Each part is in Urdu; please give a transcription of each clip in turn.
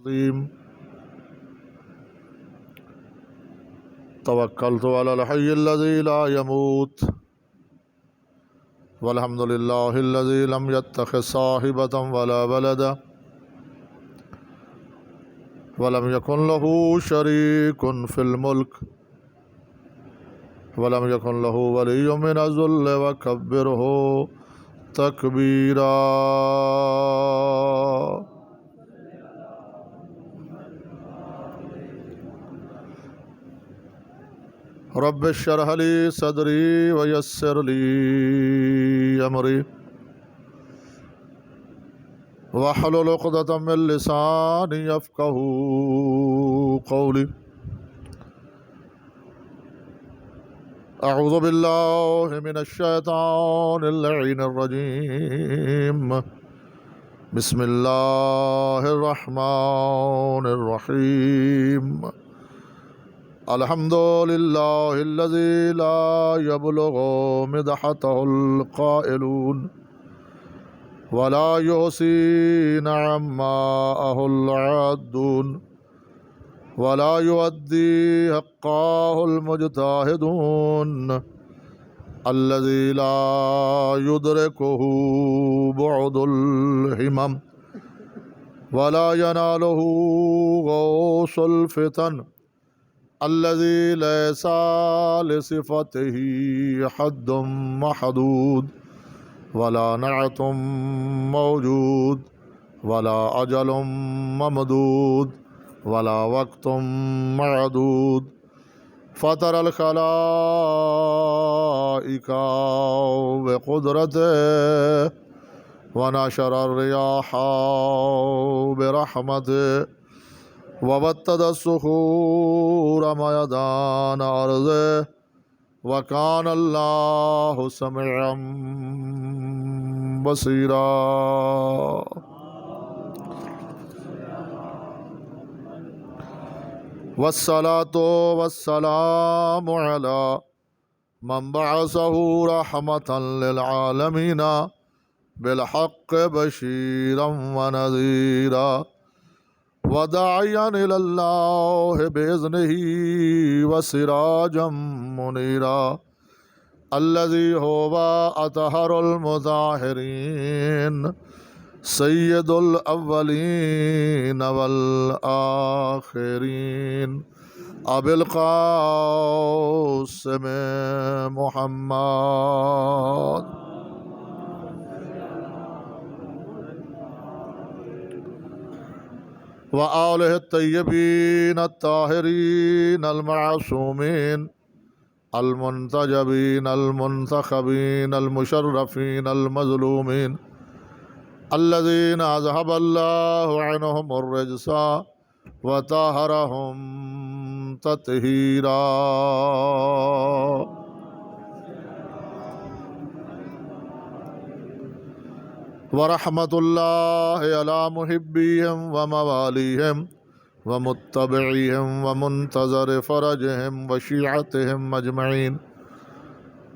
العظيم توكلت على الحي الذي لا يموت والحمد لله الذي لم يتخذ صاحبة ولا ولدا ولم يكن له شريك في الملك ولم يكن له ولي من الذل وكبره تكبيرا رب اشرح لي صدري ويسر لي أمري واحلل عقدة من لساني يفقه قولي أعوذ بالله من الشيطان اللعين الرجيم بسم الله الرحمن الرحيم الحمد لله الذي لا يبلغ مدحته القائلون ولا يحصي نعماءه العادون ولا يؤدي حقه المجتهدون الذي لا يدركه بعد الهمم ولا يناله غوص الفتن الذي ليس لصفته حد محدود ولا نعت موجود ولا أجل ممدود ولا وقت معدود فطر الخلائق بقدرته ونشر الرياح برحمته وبتد الصخور ميدان أرضه وكان الله سميعا بصيرا والصلاة والسلام على من بعثه رحمة للعالمين بالحق بشيرا ونذيرا وداعيا إلى الله بإذنه وسراجا منيرا الذي هو أطهر المطهرين سيد الأولين والآخرين أبي القاسم محمد وآله الطيبين الطاهرين المعصومين المنتجبين المنتخبين المشرفين المظلومين الذين أذهب الله عنهم الرجس وطهرهم تطهيرا ورحمة الله على محبيهم ومواليهم ومتبعيهم ومنتظر فرجهم وشيعتهم أجمعين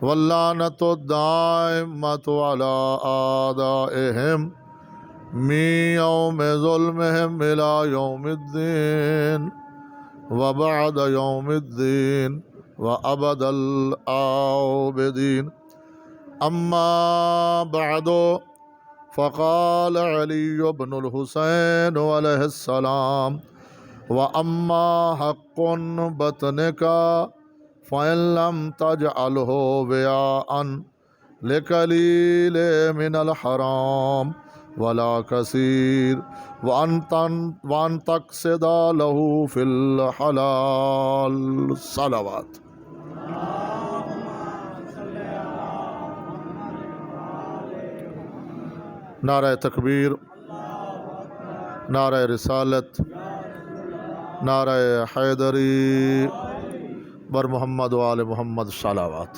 واللعنة الدائمة على أعدائهم من يوم ظلمهم إلى يوم الدين وبعد يوم الدين وأبد الآبدين أما بعد فقال علي بن الحسين عليه السلام وأما حق بطنك فإن لم تجعله وعاء لقليل من الحرام ولا كثير وأن تقصد له في الحلال صلوات نعرہ تکبیر نعرہ رسالت نعرہ حیدری بر محمد و آل محمد صلوات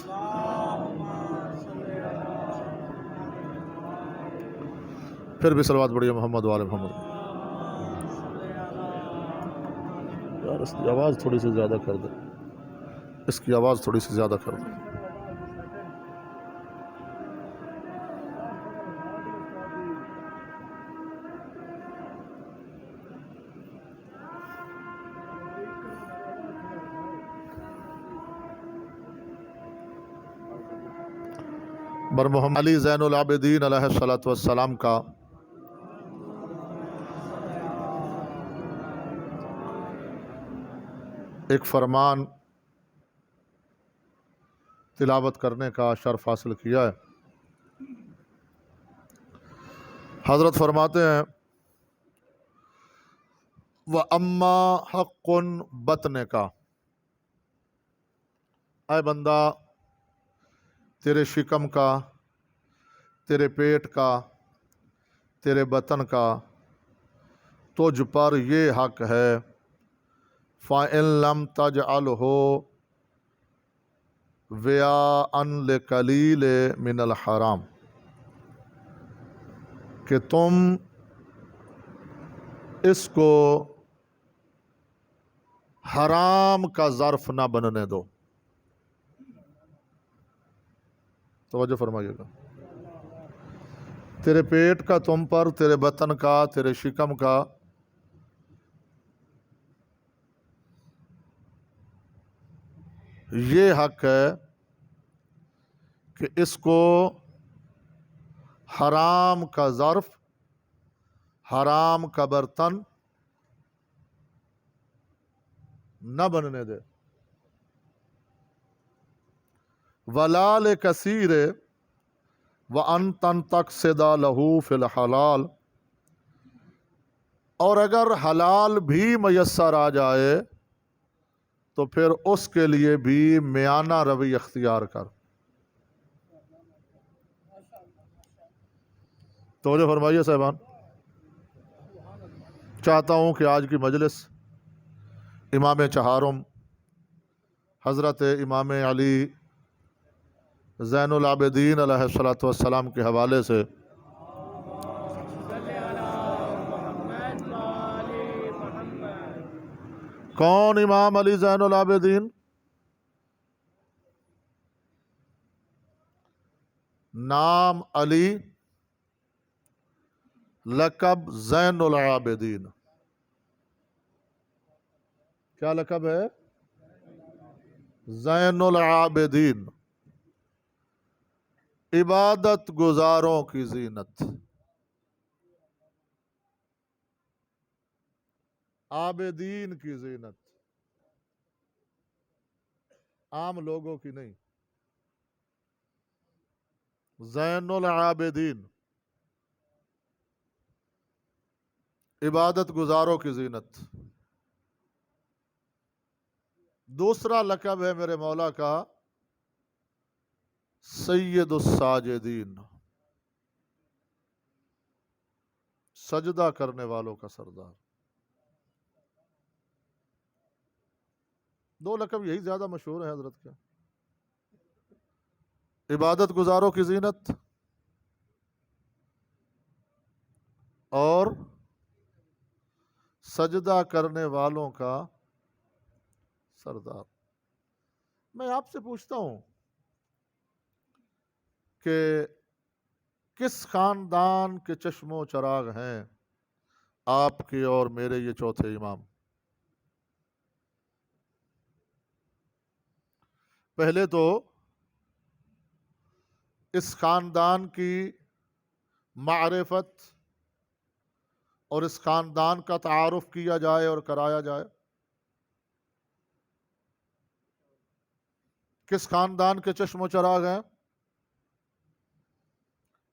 پھر بھی صلوات پڑھیے محمد و آل محمد. یار اس کی آواز تھوڑی سی زیادہ کر دے، اس کی آواز تھوڑی سی زیادہ کر دے. بر محمد علی زین العابدین علیہ الصلوۃ والسلام کا ایک فرمان تلاوت کرنے کا شرف حاصل کیا ہے۔ حضرت فرماتے ہیں وَأَمَّا حَقٌّ بطن کا، اے بندہ تیرے شکم کا، تیرے پیٹ کا، تیرے بطن کا تجھ پر یہ حق ہے فَإِن لَمْ تَجْعَلْهُ وِعاءً لِقَلِيلٍ مِنَ الْحَرَامِ، کہ تم اس کو حرام کا ظرف نہ بننے دو۔ توجہ فرمائیے گا، تیرے پیٹ کا تم پر، تیرے بطن کا، تیرے شکم کا یہ حق ہے کہ اس کو حرام کا ظرف، حرام کا برتن نہ بننے دے۔ وَلَا لِكَثِيرٍ وَأَن تَنْتَقْصِدَ لَهُ فِي الْحَلَالِ، اور اگر حلال بھی میسر آ جائے تو پھر اس کے لیے بھی میانہ روی اختیار کر۔ توجہ فرمائیے صاحبان، چاہتا ہوں کہ آج کی مجلس امام چہارم حضرت امام علی زین العابدین علیہ الصلوۃ والسلام کے حوالے سے کون امام علی زین العابدین؟ نام علی، لقب زین العابدین۔ کیا لقب ہے؟ زین العابدین، عبادت گزاروں کی زینت، عابدین کی زینت، عام لوگوں کی نہیں، زین العابدین، عبادت گزاروں کی زینت۔ دوسرا لقب ہے میرے مولا کا سید الساجدین، سجدہ کرنے والوں کا سردار۔ دو لقب یہی زیادہ مشہور ہے حضرت کے، عبادت گزاروں کی زینت اور سجدہ کرنے والوں کا سردار۔ میں آپ سے پوچھتا ہوں کہ کس خاندان کے چشم و چراغ ہیں آپ کے اور میرے یہ چوتھے امام؟ پہلے تو اس خاندان کی معرفت اور اس خاندان کا تعارف کیا جائے اور کرایا جائے۔ کس خاندان کے چشم و چراغ ہیں؟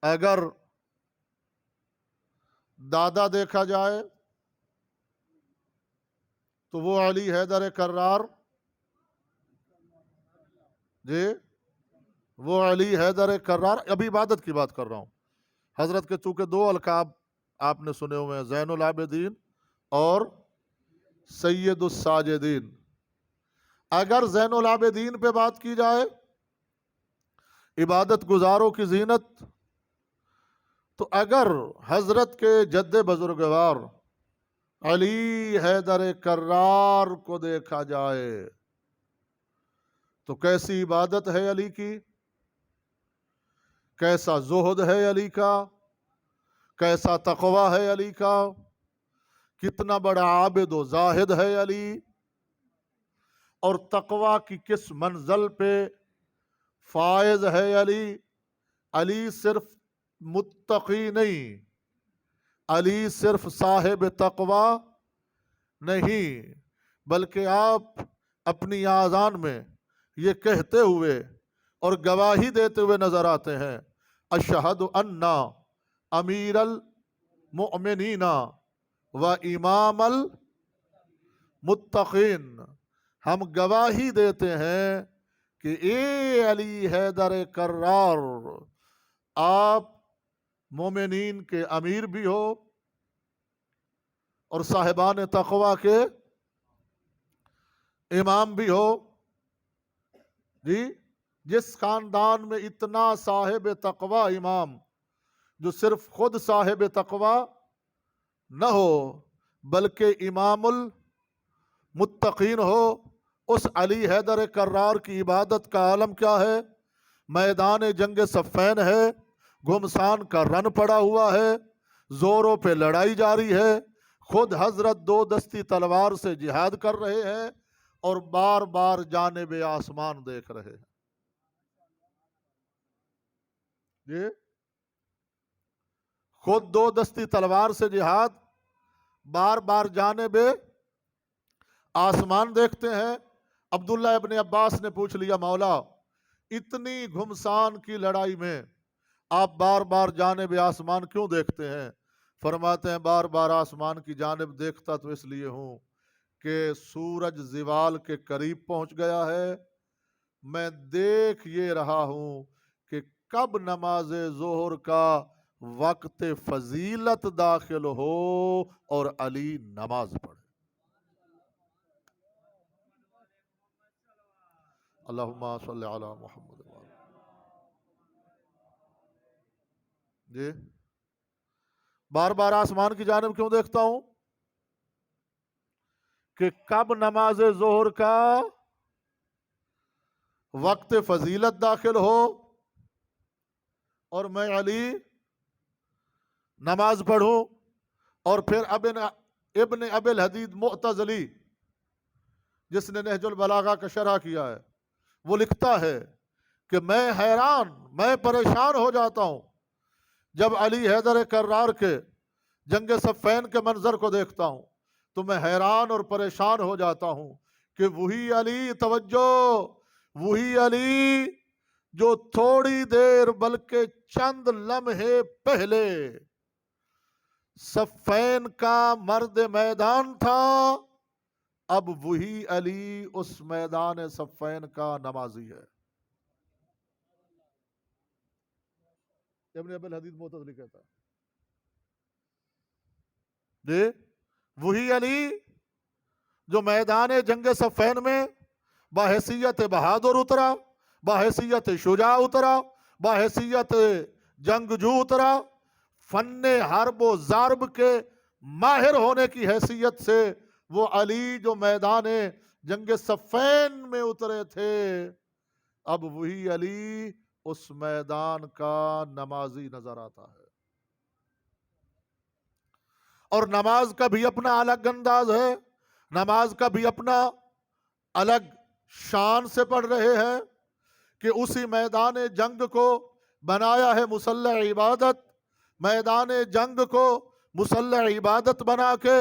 اگر دادا دیکھا جائے تو وہ علی حیدر کرار، جی وہ علی حیدر کرار۔ ابھی عبادت کی بات کر رہا ہوں حضرت کے، چونکہ دو القاب آپ نے سنے ہوئے ہیں، زین العابدین اور سید الساجدین۔ اگر زین العابدین پہ بات کی جائے، عبادت گزاروں کی زینت، تو اگر حضرت کے جد بزرگوار علی حیدر کرار کو دیکھا جائے تو کیسی عبادت ہے علی کی، کیسا زہد ہے علی کا، کیسا تقوی ہے علی کا، کتنا بڑا عابد و زاہد ہے علی، اور تقوی کی کس منزل پہ فائز ہے علی۔ علی صرف متقی نہیں، علی صرف صاحب تقوی نہیں، بلکہ آپ اپنی آذان میں یہ کہتے ہوئے اور گواہی دیتے ہوئے نظر آتے ہیں، اشہد ان امیر المؤمنین و امام المتقین، ہم گواہی دیتے ہیں کہ اے علی حیدر کرار، آپ مومنین کے امیر بھی ہو اور صاحبان تقوی کے امام بھی ہو۔ جی، جس خاندان میں اتنا صاحب تقوی امام، جو صرف خود صاحب تقوی نہ ہو بلکہ امام المتقین ہو، اس علی حیدر کرار کی عبادت کا عالم کیا ہے؟ میدان جنگ صفین ہے، گھمسان کا رن پڑا ہوا ہے، زوروں پہ لڑائی جاری ہے، خود حضرت دو دستی تلوار سے جہاد کر رہے ہیں اور بار بار جانب آسمان دیکھ رہے ہیں۔ یہ خود دو دستی تلوار سے جہاد، بار بار جانب آسمان دیکھتے ہیں۔ عبداللہ ابن عباس نے پوچھ لیا، مولا اتنی گھمسان کی لڑائی میں آپ بار بار جانب آسمان کیوں دیکھتے ہیں؟ فرماتے ہیں بار بار آسمان کی جانب دیکھتا تو اس لیے ہوں کہ سورج زوال کے قریب پہنچ گیا ہے، میں دیکھ یہ رہا ہوں کہ کب نماز ظہر کا وقت فضیلت داخل ہو اور علی نماز پڑھے۔ اللہم صلی علی محمد۔ جی، بار بار آسمان کی جانب کیوں دیکھتا ہوں؟ کہ کب نماز ظہر کا وقت فضیلت داخل ہو اور میں علی نماز پڑھوں۔ اور پھر ابن ابی الحدید معتزلی، جس نے نہج البلاغہ کا شرح کیا ہے، وہ لکھتا ہے کہ میں حیران، میں پریشان ہو جاتا ہوں جب علی حیدر کرار کے جنگ صفین کے منظر کو دیکھتا ہوں تو میں حیران اور پریشان ہو جاتا ہوں کہ وہی علی، توجہ، وہی علی جو تھوڑی دیر بلکہ چند لمحے پہلے صفین کا مرد میدان تھا، اب وہی علی اس میدان صفین کا نمازی ہے۔ ابن ابی الحدید معتزلی کہتا ہے جی، وہی علی جو میدان جنگ صفین میں بحیثیت بہادر اترا، بحیثیت شجاع اترا، بحیثیت جنگجو اترا، فن حرب و ضرب کے ماہر ہونے کی حیثیت سے وہ علی جو میدان جنگ صفین میں اترے تھے، اب وہی علی اس میدان کا نمازی نظر آتا ہے۔ اور نماز کا بھی اپنا الگ انداز ہے، نماز کا بھی اپنا الگ شان سے پڑھ رہے ہیں کہ اسی میدان جنگ کو بنایا ہے مسلح عبادت، میدان جنگ کو مسلح عبادت بنا کے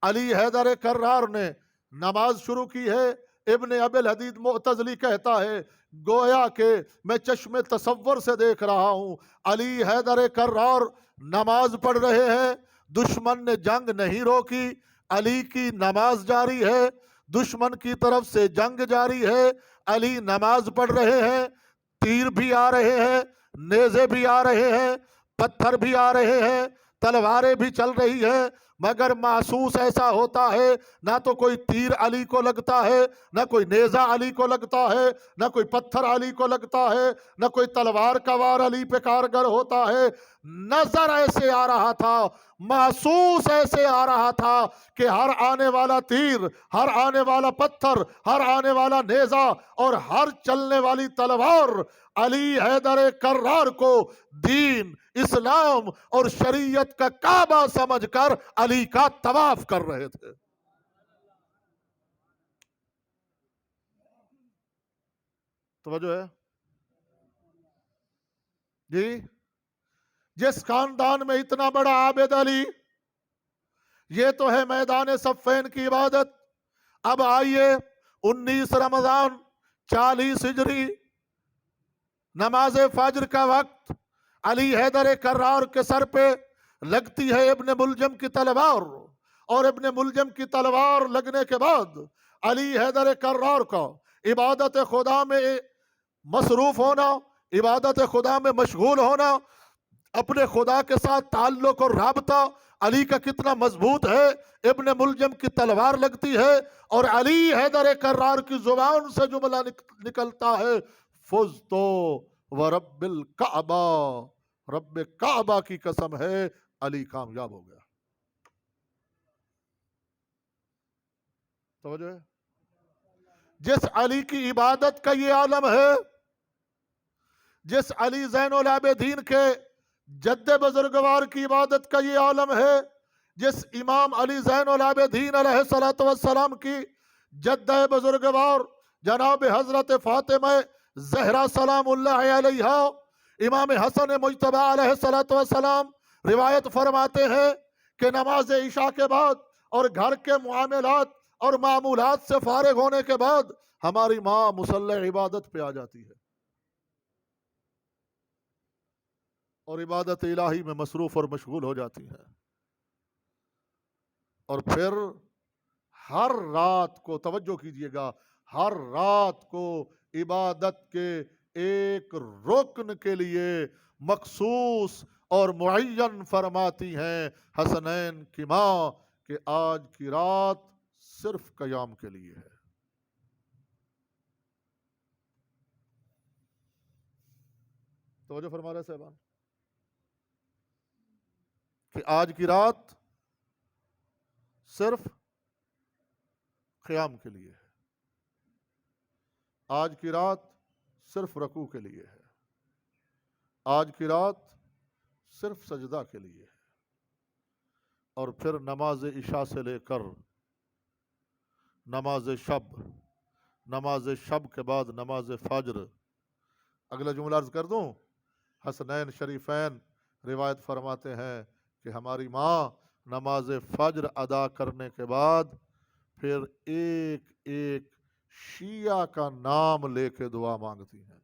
علی حیدر کرار نے نماز شروع کی ہے۔ ابن ابی الحدید معتزلی کہتا ہے گویا کہ میں چشم تصور سے دیکھ رہا ہوں علی حیدر کرار نماز پڑھ رہے ہیں، دشمن نے جنگ نہیں روکی، علی کی نماز جاری ہے، دشمن کی طرف سے جنگ جاری ہے، علی نماز پڑھ رہے ہیں، تیر بھی آ رہے ہیں، نیزے بھی آ رہے ہیں، پتھر بھی آ رہے ہیں، تلواریں بھی چل رہی ہیں، مگر محسوس ایسا ہوتا ہے نہ تو کوئی تیر علی کو لگتا ہے، نہ کوئی نیزہ علی کو لگتا ہے، نہ کوئی پتھر علی کو لگتا ہے، نہ کوئی تلوار کا وار علی پہ کارگر ہوتا ہے۔ نظر ایسے آ رہا تھا، محسوس ایسے آ رہا تھا کہ ہر آنے والا تیر، ہر آنے والا پتھر، ہر آنے والا نیزہ اور ہر چلنے والی تلوار علی حیدر کرار کو دین، اسلام اور شریعت کا کعبہ سمجھ کر علی کا طواف کر رہے تھے۔ توجہ ہے؟ جی جس خاندان میں اتنا بڑا عابد علی، یہ تو ہے میدان صفین کی عبادت۔ اب آئیے 19 رمضان 40 ہجری، نماز فجر کا وقت، علی حیدر کرار کے سر پہ لگتی ہے ابن ملجم کی تلوار، اور ابن ملجم کی تلوار لگنے کے بعد علی حیدر کرار کا عبادت خدا میں مصروف ہونا، عبادت خدا میں مشغول ہونا، اپنے خدا کے ساتھ تعلق اور رابطہ علی کا کتنا مضبوط ہے۔ ابن ملجم کی تلوار لگتی ہے اور علی حیدر کرار کی زبان سے جملہ نکلتا ہے، فزتو ورب الکعبہ، رب کعبہ کی قسم ہے علی کامیاب ہو گیا۔ توجہ ہے؟ جس علی کی عبادت کا یہ عالم ہے، جس علی زین العابدین کے جد بزرگوار کی عبادت کا یہ عالم ہے، جس امام علی زین العابدین علیہ السلام کی جد بزرگوار جناب حضرت فاطمہ زہرا سلام اللہ علیہا، امام حسن مجتبی علیہ السلام روایت فرماتے ہیں کہ نماز عشاء کے بعد اور گھر کے معاملات اور معمولات سے فارغ ہونے کے بعد ہماری ماں مصلی عبادت پہ آ جاتی ہے اور عبادت الہی میں مصروف اور مشغول ہو جاتی ہیں، اور پھر ہر رات کو، توجہ کیجئے گا، ہر رات کو عبادت کے ایک رکن کے لیے مخصوص اور معین فرماتی ہیں حسنین کی ماں کہ آج کی رات صرف قیام کے لیے ہے۔ توجہ فرما رہے صاحبان کہ آج کی رات صرف قیام کے لیے ہے، آج کی رات صرف رکوع کے لیے ہے، آج کی رات صرف سجدہ کے لیے ہے، اور پھر نماز عشاء سے لے کر نماز شب کے بعد نماز فجر۔ اگلا جملہ عرض کر دوں، حسنین شریفین روایت فرماتے ہیں کہ ہماری ماں نماز فجر ادا کرنے کے بعد پھر ایک ایک شیعہ کا نام لے کے دعا مانگتی ہیں۔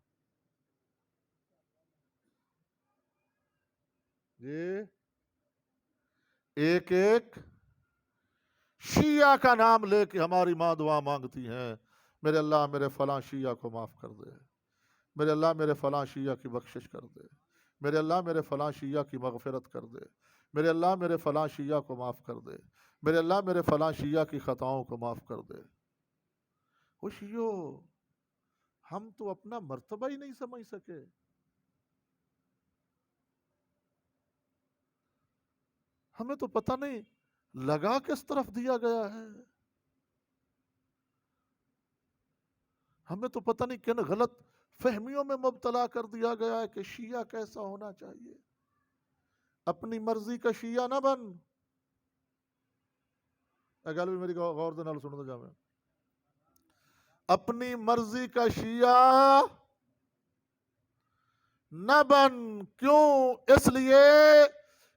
یہ ایک ایک شیعہ کا نام لے کے ہماری ماں دعا مانگتی ہیں، میرے اللہ میرے فلاں شیعہ کو معاف کر دے، میرے اللہ میرے فلاں شیعہ کی بخشش کر دے، میرے اللہ میرے فلاں شیعہ کی مغفرت کر دے، میرے اللہ میرے فلاں شیعہ کو معاف کر دے، میرے اللہ میرے فلاں شیعہ کی خطاؤں کو معاف کر دے۔ وہ شیعو، ہم تو اپنا مرتبہ ہی نہیں سمجھ سکے، ہمیں تو پتہ نہیں لگا کس طرف دیا گیا ہے، ہمیں تو پتہ نہیں کن غلط فہمیوں میں مبتلا کر دیا گیا ہے کہ شیعہ کیسا ہونا چاہیے۔ اپنی مرضی کا شیعہ نہ بن۔ اے گل بھی میری غور دے نال سن دے جاویں، اپنی مرضی کا شیعہ نہ بن۔ کیوں؟ اس لیے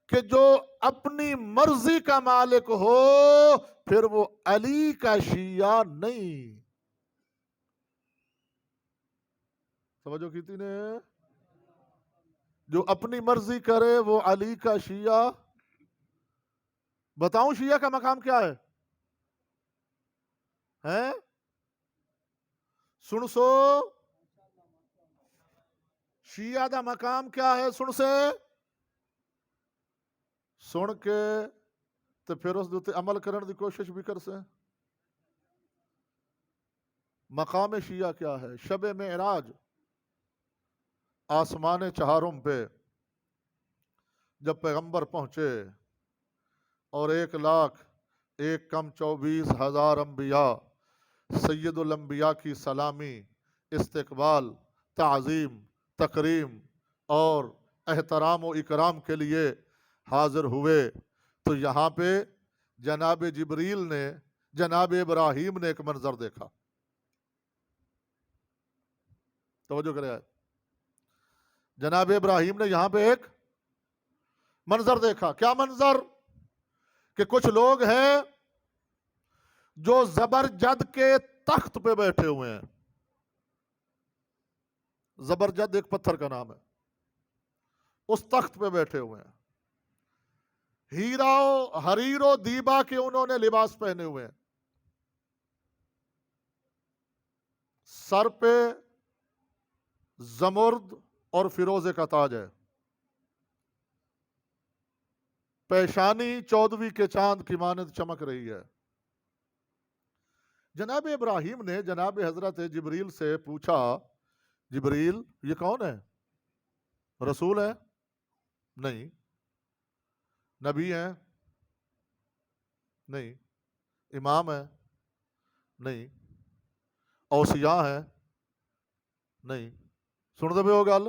کہ جو اپنی مرضی کا مالک ہو پھر وہ علی کا شیعہ نہیں۔ توجہ کیتی نے؟ جو اپنی مرضی کرے وہ علی کا شیعہ۔ بتاؤں شیعہ کا مقام کیا ہے؟ ہیں؟ سن سو، شیعہ دا مقام کیا ہے؟ سن سے، سن کے تے پھر اس دے عمل کرن دی کوشش بھی کر سے۔ مقام شیعہ کیا ہے؟ شب معراج آسمان چہارم پہ جب پیغمبر پہنچے اور 1,01,24,000 انبیاء، سید الانبیاء کی سلامی، استقبال، تعظیم، تکریم اور احترام و اکرام کے لیے حاضر ہوئے تو یہاں پہ جناب جبریل نے جناب ابراہیم نے ایک منظر دیکھا۔ توجہ کرے آئے، جناب ابراہیم نے یہاں پہ ایک منظر دیکھا. کیا منظر؟ کہ کچھ لوگ ہیں جو زبرجد کے تخت پہ بیٹھے ہوئے ہیں. زبرجد ایک پتھر کا نام ہے. اس تخت پہ بیٹھے ہوئے ہیں. ہیرا حریر و دیبا کے انہوں نے لباس پہنے ہوئے ہیں. سر پہ زمرد اور فیروزے کا تاج ہے. پیشانی 14ویں کے چاند کی مانند چمک رہی ہے. جناب ابراہیم نے جناب حضرت جبریل سے پوچھا, جبریل یہ کون ہے؟ رسول ہے؟ نہیں. نبی ہے؟ نہیں. امام ہے؟ نہیں. اوصیاء ہے؟ نہیں. سن دے ہو گل.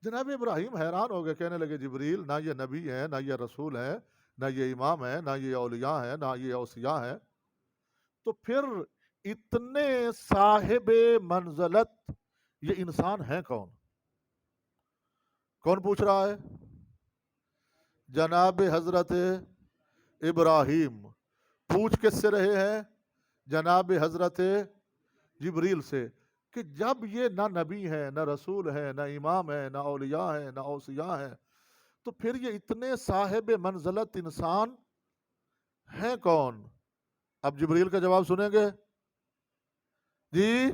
جناب ابراہیم حیران ہو گئے, کہنے لگے جبریل نہ یہ نبی ہے, نہ یہ رسول ہے, نہ یہ امام ہے, نہ یہ اولیاء ہے, نہ یہ اوصیاء ہے, تو پھر اتنے صاحب منزلت یہ انسان ہیں کون؟ کون پوچھ رہا ہے؟ جناب حضرت ابراہیم. پوچھ کس سے رہے ہیں؟ جناب حضرت جبریل سے, کہ جب یہ نہ نبی ہے, نہ رسول ہے, نہ امام ہے, نہ اولیاء ہے, نہ اوصیاء ہے, تو پھر یہ اتنے صاحب منزلت انسان ہیں کون؟ اب جبریل کا جواب سنیں گے؟ جی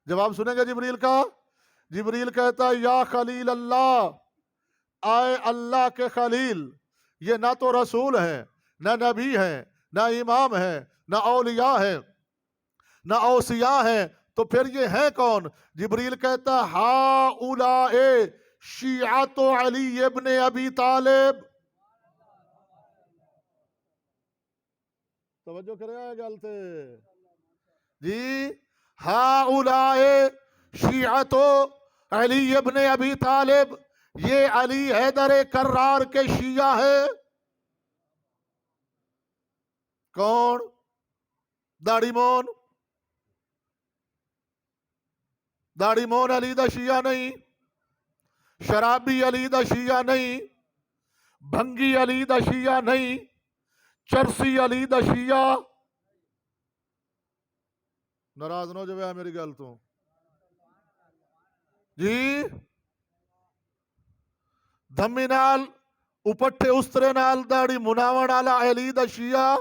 جواب سنیں گے جبریل کا؟ جبریل کہتا ہے یا خلیل اللہ, آئے اللہ کے خلیل, یہ نہ تو رسول ہیں, نہ نبی ہیں, نہ امام ہیں, نہ اولیاء ہیں, نہ اوصیاء ہیں, تو پھر یہ ہیں کون؟ جبریل کہتا ہا اولائے شیعت علی ابن ابی طالب. توجہ کرے آئے گل تے جی. ہا اولائے شیعت علی ابن ابی طالب, یہ علی حیدر کرار کے شیعہ ہے. کون؟ داڑھی مون. داڑھی مون علی دا شیعہ نہیں, شرابی علی دا شیعہ نہیں, بھنگی علی دا شیعہ نہیں, چرسی علی دا شیعہ. ناراض نہ ہو جائے میری گل تو جی. دھمی نال اپٹھے استرے نال داڑھی مناوڑ والا علی دا شیعہ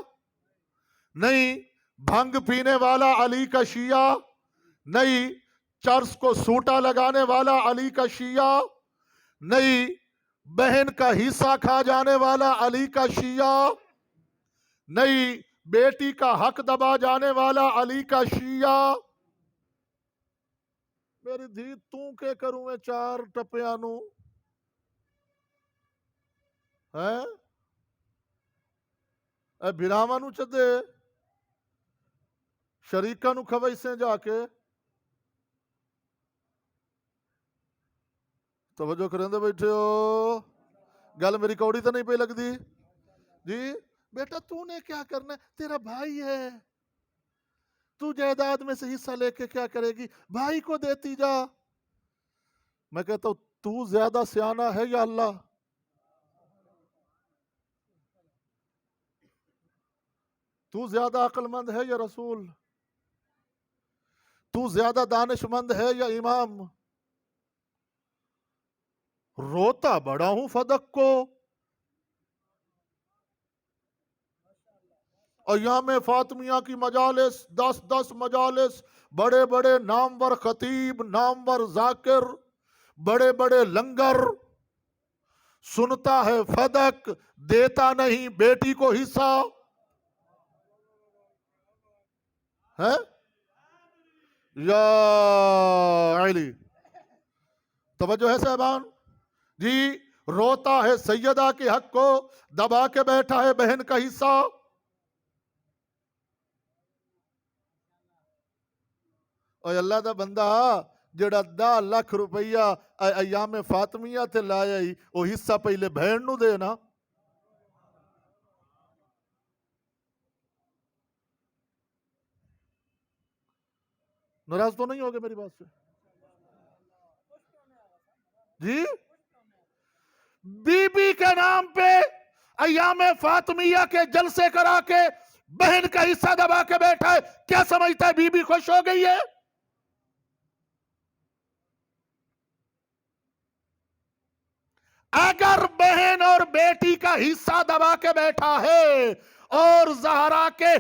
نہیں, بھنگ پینے والا علی کا شیعہ نہیں, چرس کو سوٹا لگانے والا علی کا شیعہ نہیں, بہن کا حصہ کھا جانے والا علی کا شیعہ نہیں, بیٹی کا حق دبا جانے والا علی کا شیعہ. میری دھی تو کے کروں میں 4 ٹپیاں نو ہے اے بھراواں نو چدے شریکاں نو کھویسیں جا کے. توجہ کریں دے بیٹھے ہو, گل میری کوڑی تو نہیں پہ لگ دی جی. بیٹا تو نے کیا کرنا ہے, تیرا بھائی ہے, تو جائیداد میں سے حصہ لے کے کیا کرے گی, بھائی کو دیتی جا. میں کہتا ہوں تو زیادہ سیانہ ہے یا اللہ؟ تو زیادہ عقل مند ہے یا رسول؟ تو زیادہ دانش مند ہے یا امام؟ روتا بڑا ہوں فدق کو, ایام فاطمیہ کی مجالس 10 مجالس, بڑے بڑے نامور خطیب, نامور ذاکر, بڑے بڑے لنگر, سنتا ہے فدق, دیتا نہیں بیٹی کو حصہ ہے یا علی. توجہ ہے صاحبان جی. روتا ہے سیدہ کے حق کو, دبا کے بیٹھا ہے بہن کا حصہ. اور اللہ دا بندہ جڑا 10 لاکھ روپیہ ایام فاطمیہ تے لایا ہی, وہ حصہ پہلے بہن نو دے نا. ناراض تو نہیں ہوگے میری بات سے؟ جی بی بی کے نام پہ ایام فاطمیہ کے جلسے کرا کے بہن کا حصہ دبا کے بیٹھا ہے، کیا سمجھتا ہے بی بی خوش ہو گئی ہے؟ اگر بہن اور بیٹی کا حصہ دبا کے بیٹھا ہے اور زہرا کے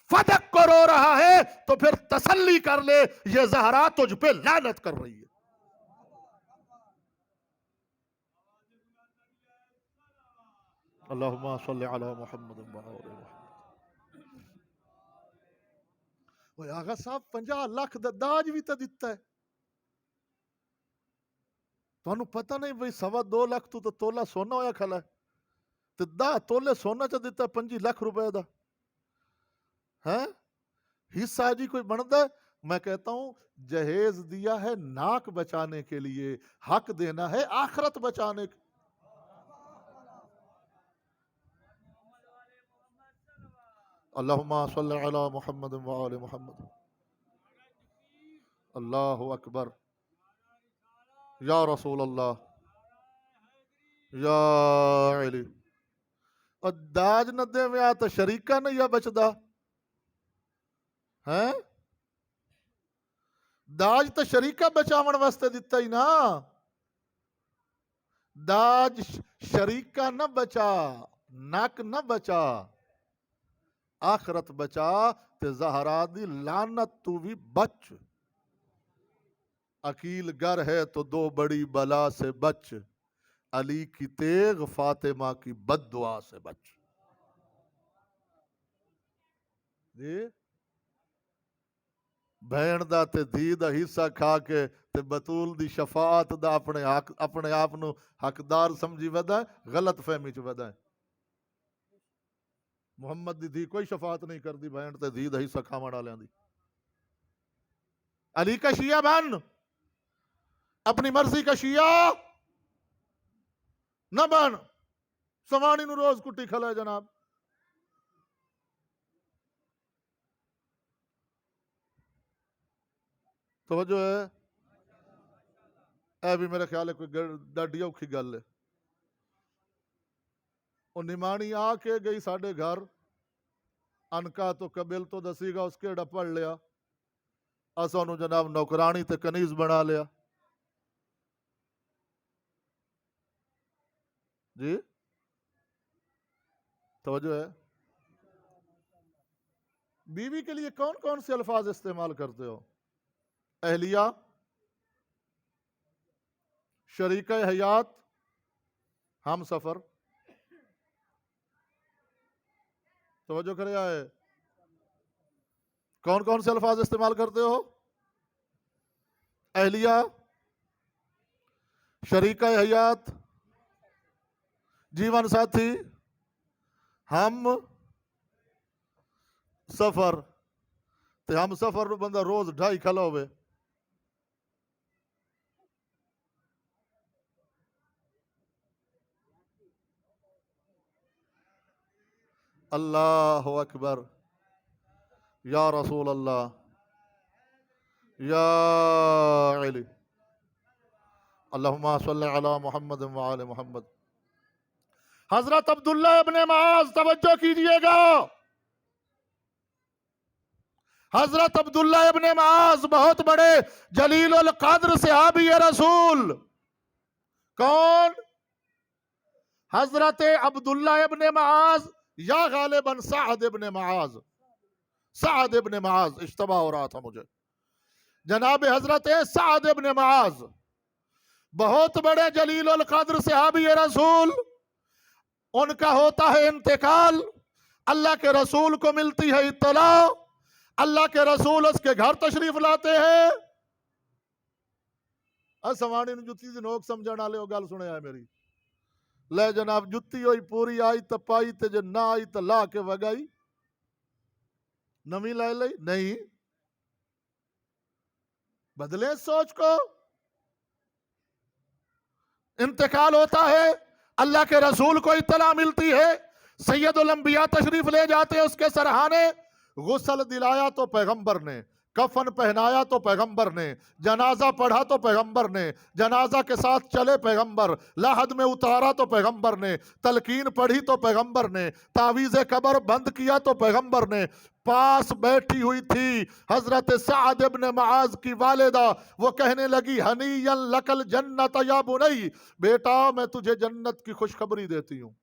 فدق کو رو رہا ہے تو پھر تسلی کر لے، یہ زہرا تجھ پہ لعنت کر رہی ہے۔ اللہم صلی علی محمد وآل محمد۔ وہ آغا صاحب 50 لاکھ دا داج بھی تا دیتا ہے، تو انہوں پتہ نہیں بھئی 2.25 لاکھ تو تولا سونا ہویا کھلا ہے، تو 10 تولے سونا چا دیتا ہے 25 لاکھ روپے دا، ہاں حصہ جی کوئی بندہ ہے؟ میں کہتا ہوں جہیز دیا ہے ناک بچانے کے لیے، حق دینا ہے آخرت بچانے کے۔ اللہم صلی علی محمد وآل محمد۔ اللہ اکبر، یا رسول اللہ، یا علی۔ اور داج نہ دے میں آتا شریکہ نہیں یا بچدا ہیں؟ داج تو شریکہ بچاون واسطے دیتا ہی نا، داج شریکہ نہ بچا، ناک نہ بچا، آخرت بچا تے زہرا دی لعنت تو بھی بچ۔ عقیل گر ہے تو 2 بڑی بلا سے بچ، علی کی تیغ فاطمہ کی بد دعا سے بچ۔ جی بہن دا تے دھی دا حصہ کھا کے تے بطول دی شفاعت دا اپنے آپ نو حقدار سمجھی ودا ہے، غلط فہمی چ ودا ہے۔ محمد دی دھی کوئی شفاعت نہیں کر دی بہن تے دھی دا حصہ کھاون والےاں دی۔ علی کا شیعہ بن، اپنی مرضی کا شیعہ نہ بن، سوانی نو روز کٹی کھلائے جناب۔ توجہ ہے؟ اے بھی میرے خیال ہے کوئی ڈاڈی اوکھی گل ہے۔ وہ نمانی آ کے گئی ساڑھے گھر، انکا تو قبل تو دسی گا اس کیڑا پڑھ لیا، اسا انہوں جناب نوکرانی تے کنیز بنا لیا۔ جی توجہ ہے؟ بیوی کے لیے کون کون سے الفاظ استعمال کرتے ہو؟ اہلیہ، شریکہ حیات، ہم سفر۔ توجہ کرے آئے، کون کون سے الفاظ استعمال کرتے ہو؟ اہلیہ، شریکہ حیات، جیون ساتھی، ہم سفر۔ تے ہم سفر نو بندہ روز 2.5 کھلا ہوئے۔ اللہ اکبر، یا رسول اللہ، یا علی۔ اللہم صلی علی محمد وآل محمد۔ حضرت عبداللہ ابن معاذ، توجہ کیجئے گا، حضرت عبداللہ ابن معاذ بہت بڑے جلیل القدر صحابی رسول۔ کون؟ حضرت عبداللہ ابن معاذ یا غالباً سعد ابن معاذ، سعد ابن معاذ، اشتباہ ہو رہا تھا مجھے، جناب حضرت سعد ابن معاذ بہت بڑے جلیل القدر صحابی رسول۔ ان کا ہوتا ہے انتقال، اللہ کے رسول کو ملتی ہے اطلاع، اللہ کے رسول اس کے گھر تشریف لاتے ہیں۔ سوانی نو جتی دی نوک سمجھانا لے، گل سنے آئے میری، لے جناب جتی ہوئی پوری آئی تپائی تے جو نہ آئی تو لا کے وگائی، نمی لائے لئی نہیں، بدلیں سوچ کو۔ انتقال ہوتا ہے، اللہ کے رسول کو اطلاع ملتی ہے، سید الانبیاء تشریف لے جاتے ہیں اس کے سرحانے، غسل دلایا تو پیغمبر نے، کفن پہنایا تو پیغمبر نے، جنازہ پڑھا تو پیغمبر نے، جنازہ کے ساتھ چلے پیغمبر، لحد میں اتارا تو پیغمبر نے، تلقین پڑھی تو پیغمبر نے، تعویذ قبر بند کیا تو پیغمبر نے۔ پاس بیٹھی ہوئی تھی حضرت سعد ابن معاذ کی والدہ، وہ کہنے لگی ہنیئا لک الجنت یا بنی، بیٹا میں تجھے جنت کی خوشخبری دیتی ہوں،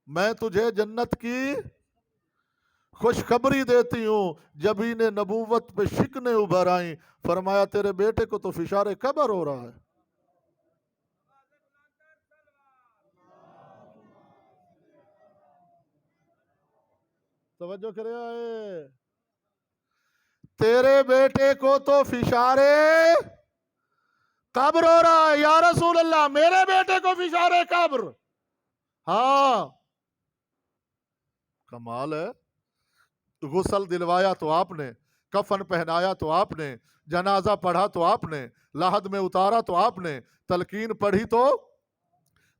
میں تجھے جنت کی خوشخبری دیتی ہوں۔ جبین نبوت پہ شکنیں ابھر آئیں، فرمایا تیرے بیٹے کو تو فشار قبر ہو رہا ہے۔ توجہ کرے آئے، تیرے بیٹے کو تو فشار قبر ہو رہا ہے۔ یا رسول اللہ میرے بیٹے کو فشار قبر؟ ہاں، کمال ہے۔ غسل دلوایا تو آپ نے، کفن پہنایا تو آپ نے، جنازہ پڑھا تو آپ نے، لحد میں اتارا تو آپ نے، تلقین پڑھی تو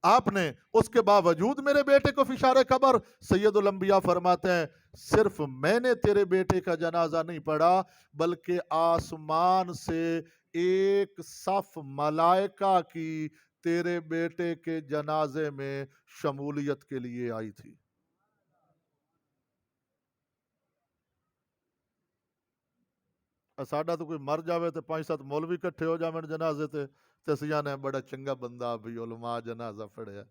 آپ نے، اس کے باوجود میرے بیٹے کو فشار قبر؟ سید الانبیاء فرماتے ہیں صرف میں نے تیرے بیٹے کا جنازہ نہیں پڑھا، بلکہ آسمان سے ایک صف ملائکہ کی تیرے بیٹے کے جنازے میں شمولیت کے لیے آئی تھی۔ ساڈا تو کوئی مر جاوے تو 5-7 مولوی کٹھے ہو جاویں جنازے تے سیاں نے بڑا چنگا بندہ بھی علماء جنازہ پڑھیا،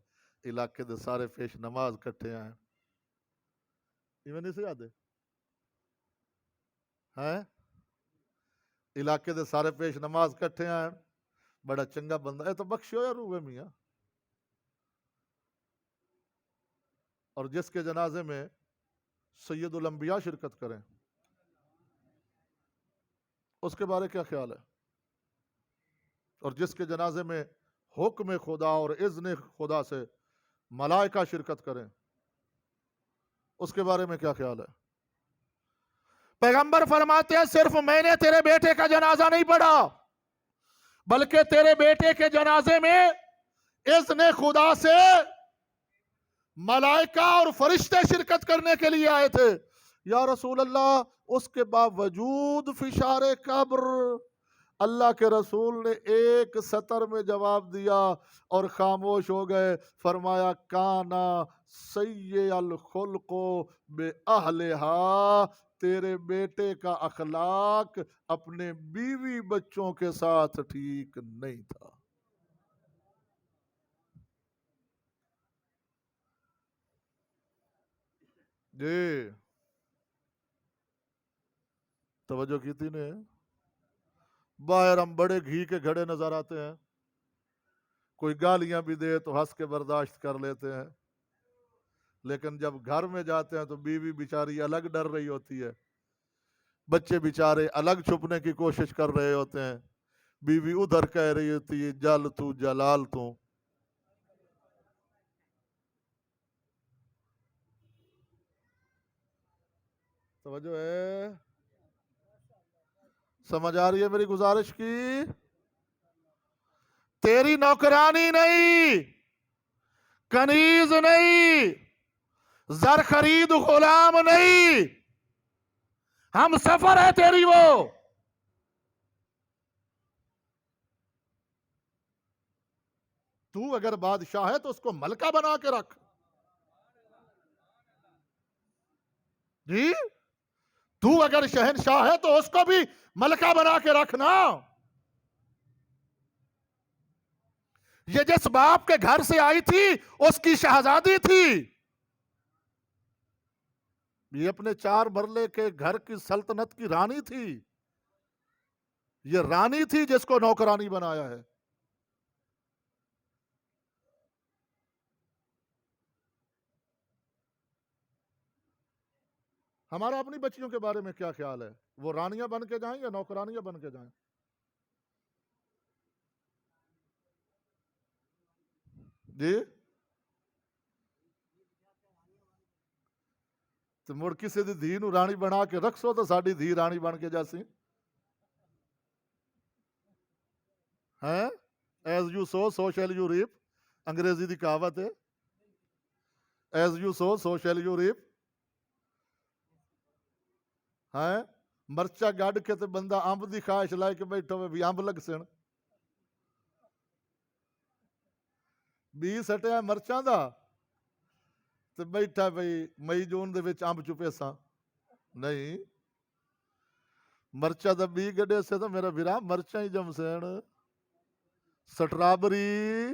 علاقے دے سارے پیش نماز کٹھے آئے، ایویں نہیں سی آدھے ہیں، علاقے دے سارے پیش نماز کٹھے آئے، بڑا چنگا بندہ، اے تو بخشو یا روح میاں۔ اور جس کے جنازے میں سید الانبیاء شرکت کریں، اس کے بارے کیا خیال ہے؟ اور جس کے جنازے میں حکم خدا اور اذن خدا سے ملائکہ شرکت کریں، اس کے بارے میں کیا خیال ہے؟ پیغمبر فرماتے ہیں صرف میں نے تیرے بیٹے کا جنازہ نہیں پڑھا، بلکہ تیرے بیٹے کے جنازے میں اذن خدا سے ملائکہ اور فرشتے شرکت کرنے کے لیے آئے تھے۔ یا رسول اللہ اس کے باوجود فشار قبر؟ اللہ کے رسول نے ایک سطر میں جواب دیا اور خاموش ہو گئے، فرمایا کانا سیء الخلق بے اہلہا، تیرے بیٹے کا اخلاق اپنے بیوی بچوں کے ساتھ ٹھیک نہیں تھا۔ جی توجہ کی تھی نے؟ باہر ہم بڑے گھی کے گھڑے نظر آتے ہیں، کوئی گالیاں بھی دے تو ہنس کے برداشت کر لیتے ہیں، لیکن جب گھر میں جاتے ہیں تو بیوی بیچاری الگ ڈر رہی ہوتی ہے، بچے بیچارے الگ چھپنے کی کوشش کر رہے ہوتے ہیں، بیوی ادھر کہہ رہی ہوتی ہے جل تو جلال تو۔ توجہ ہے؟ سمجھ آ رہی ہے میری گزارش کی؟ تیری نوکرانی نہیں، کنیز نہیں، زر خرید غلام نہیں، ہم سفر ہے تیری وہ۔ تو اگر بادشاہ ہے تو اس کو ملکہ بنا کے رکھ، جی تو اگر شہنشاہ ہے تو اس کو بھی ملکہ بنا کے رکھنا۔ یہ جس باپ کے گھر سے آئی تھی اس کی شہزادی تھی، یہ اپنے 4 مرلے کے گھر کی سلطنت کی رانی تھی، یہ رانی تھی جس کو نوکرانی بنایا ہے۔ ہمارا اپنی بچیوں کے بارے میں کیا خیال ہے؟ وہ رانیاں بن کے جائیں یا نوکرانیاں بن کے جائیں؟ جی تو مڑ کسی دی دھی نو رانی بنا کے رکھسو تو ساڈی دھی رانی بن کے جاسی ہیں۔ As you sow shall you reap, انگریزی دی کہاوت ہے، as you sow shall you reap. ہے مرچا گڈ کے تے بندہ امب دی خواہش لائے کے بیٹھا ہوئے بھی امب لگ سن بی سٹیا مرچاں دا تے بیٹھا بھئی مئی جون دے وچ امب چپے ساں نہیں مرچا دا بی گڈے سے تو میرا بھرا مرچا ہی جم سن سٹرابری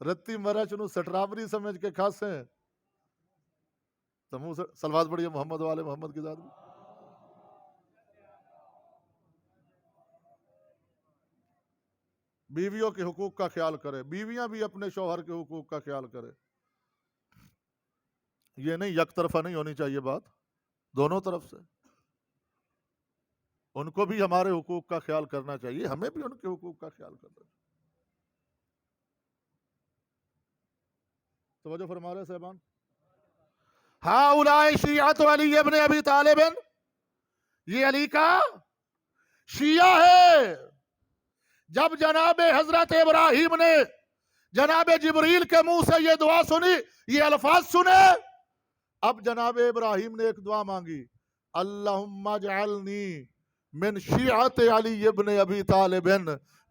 رتی مرچ نو سٹرابری سمجھ کے کھاسیں تو منہ سلوات پڑھیے محمد والے محمد کی ذات میں بیویوں کے حقوق کا خیال کرے بیویاں بھی اپنے شوہر کے حقوق کا خیال کرے یہ نہیں یک طرفہ نہیں ہونی چاہیے بات دونوں طرف سے ان کو بھی ہمارے حقوق کا خیال کرنا چاہیے ہمیں بھی ان کے حقوق کا خیال کرنا چاہیے توجہ فرما رہے صاحبان ہؤلاء شیعۃ علی ابن ابی طالب یہ علی کا شیعہ ہے جب جناب حضرت ابراہیم نے جناب جبریل کے منہ سے یہ دعا سنی یہ الفاظ سنے اب جناب ابراہیم نے ایک دعا مانگی اللہم اجعلنی من شیعت علی ابن ابی طالب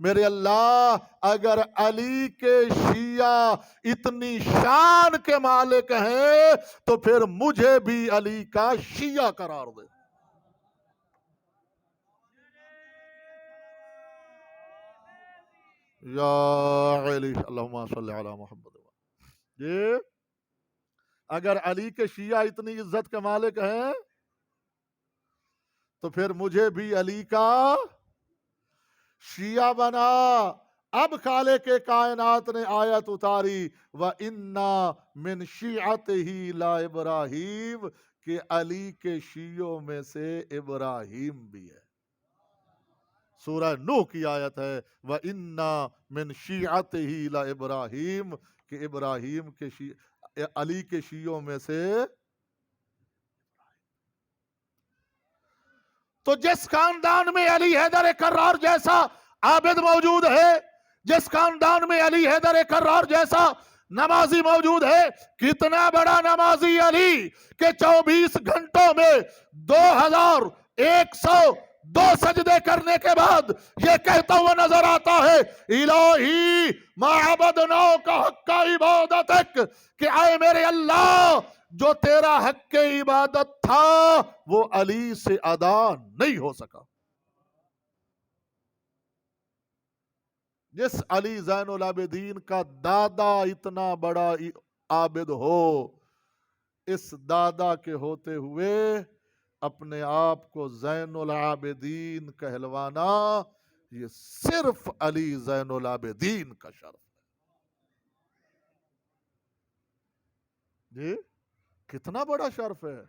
میرے اللہ اگر علی کے شیعہ اتنی شان کے مالک ہیں تو پھر مجھے بھی علی کا شیعہ قرار دے یا علی اللہم صلی علی محمد یہ اگر علی کے شیعہ اتنی عزت کے مالک ہیں تو پھر مجھے بھی علی کا شیعہ بنا اب خالق کائنات نے آیت اتاری وَإِنَّا مِن شِیعَتِهِ لَا ابراہیم کہ علی کے شیعوں میں سے ابراہیم بھی ہے سورہ نوح کی آیت ہے وَإِنَّا مِن شِیعَتِهِ لَا ابراہیم کہ ابراہیم کے علی کے شیعوں میں سے تو جس خاندان میں علی حیدر کرار جیسا عابد موجود ہے جس خاندان میں علی حیدر کرار جیسا نمازی موجود ہے کتنا بڑا نمازی علی کہ 24 گھنٹوں میں 2102 سجدے کرنے کے بعد یہ کہتا ہوا نظر آتا ہے الہی ما عبدناک حق عبادتک کہ اے میرے اللہ جو تیرا حق عبادت تھا وہ علی سے ادا نہیں ہو سکا جس علی زین العابدین کا دادا اتنا بڑا عابد ہو اس دادا کے ہوتے ہوئے اپنے آپ کو زین العابدین کہلوانا یہ صرف علی زین العابدین کا شرف ہے جی کتنا بڑا شرف ہے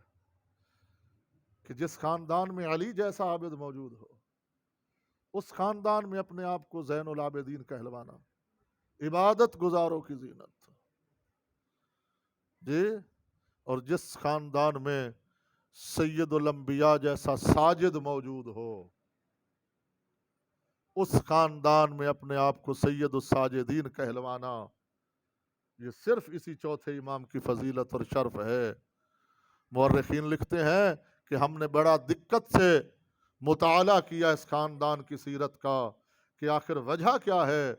کہ جس خاندان میں علی جیسا عابد موجود ہو اس خاندان میں اپنے آپ کو زین العابدین کہلوانا عبادت گزاروں کی زینت جی اور جس خاندان میں سید الانبیاء جیسا ساجد موجود ہو اس خاندان میں اپنے آپ کو سید الساجدین کہلوانا یہ صرف اسی چوتھے امام کی فضیلت اور شرف ہے مورخین لکھتے ہیں کہ ہم نے بڑا دقت سے مطالعہ کیا اس خاندان کی سیرت کا کہ آخر وجہ کیا ہے